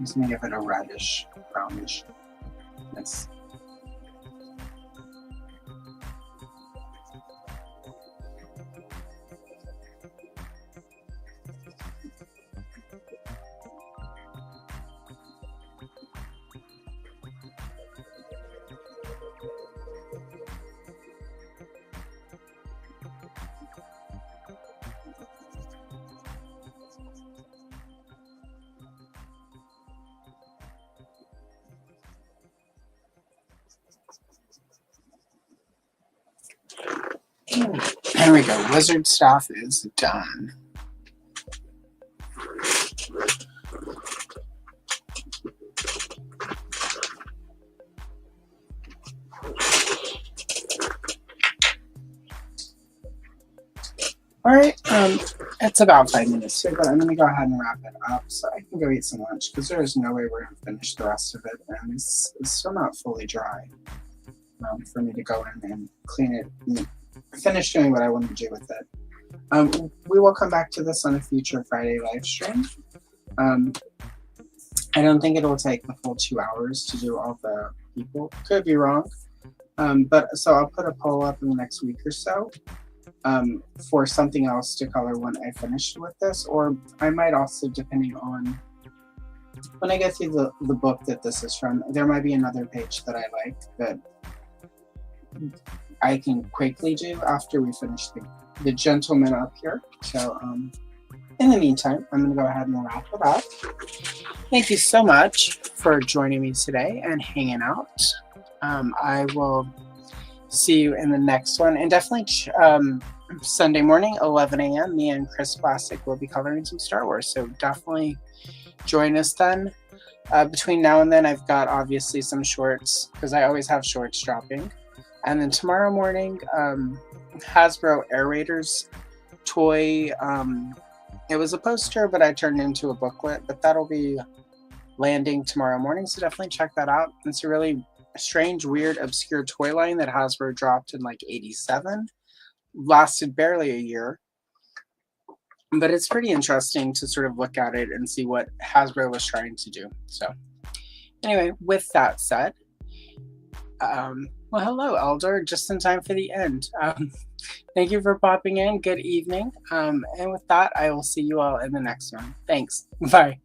Speaker 1: just gonna give it a reddish, brownish. Yes. There we go. Wizard staff is done. All right, it's about 5 minutes here, but I'm gonna go ahead and wrap it up so I can go eat some lunch because there's no way we're gonna finish the rest of it, and it's still not fully dry for me to go in and clean it and finish doing what I want to do with it. We will come back to this on a future Friday live stream. I don't think it will take the full 2 hours to do all the people. Could be wrong. But so I'll put a poll up in the next week or so. for something else to color when I finish with this, or I might also, depending on when I get through the book that this is from, there might be another page that I like that I can quickly do after we finish the gentleman up here. So in the meantime, I'm going to go ahead and wrap it up. Thank you so much for joining me today and hanging out. I will see you in the next one, and definitely Sunday morning, 11 a.m. me and Chris Classic will be coloring some Star Wars, so definitely join us then. Between now and then, I've got obviously some shorts, because I always have shorts dropping. And then tomorrow morning, Hasbro Air Raiders toy. It was a poster, but I turned it into a booklet, but that'll be landing tomorrow morning, so definitely check that out. It's a really strange, weird, obscure toy line that Hasbro dropped in like 87. Lasted barely a year, but it's pretty interesting to sort of look at it and see what Hasbro was trying to do. So anyway, with that said, well, hello, Elder, just in time for the end. Thank you for popping in. Good evening. And with that, I will see you all in the next one. Thanks. Bye.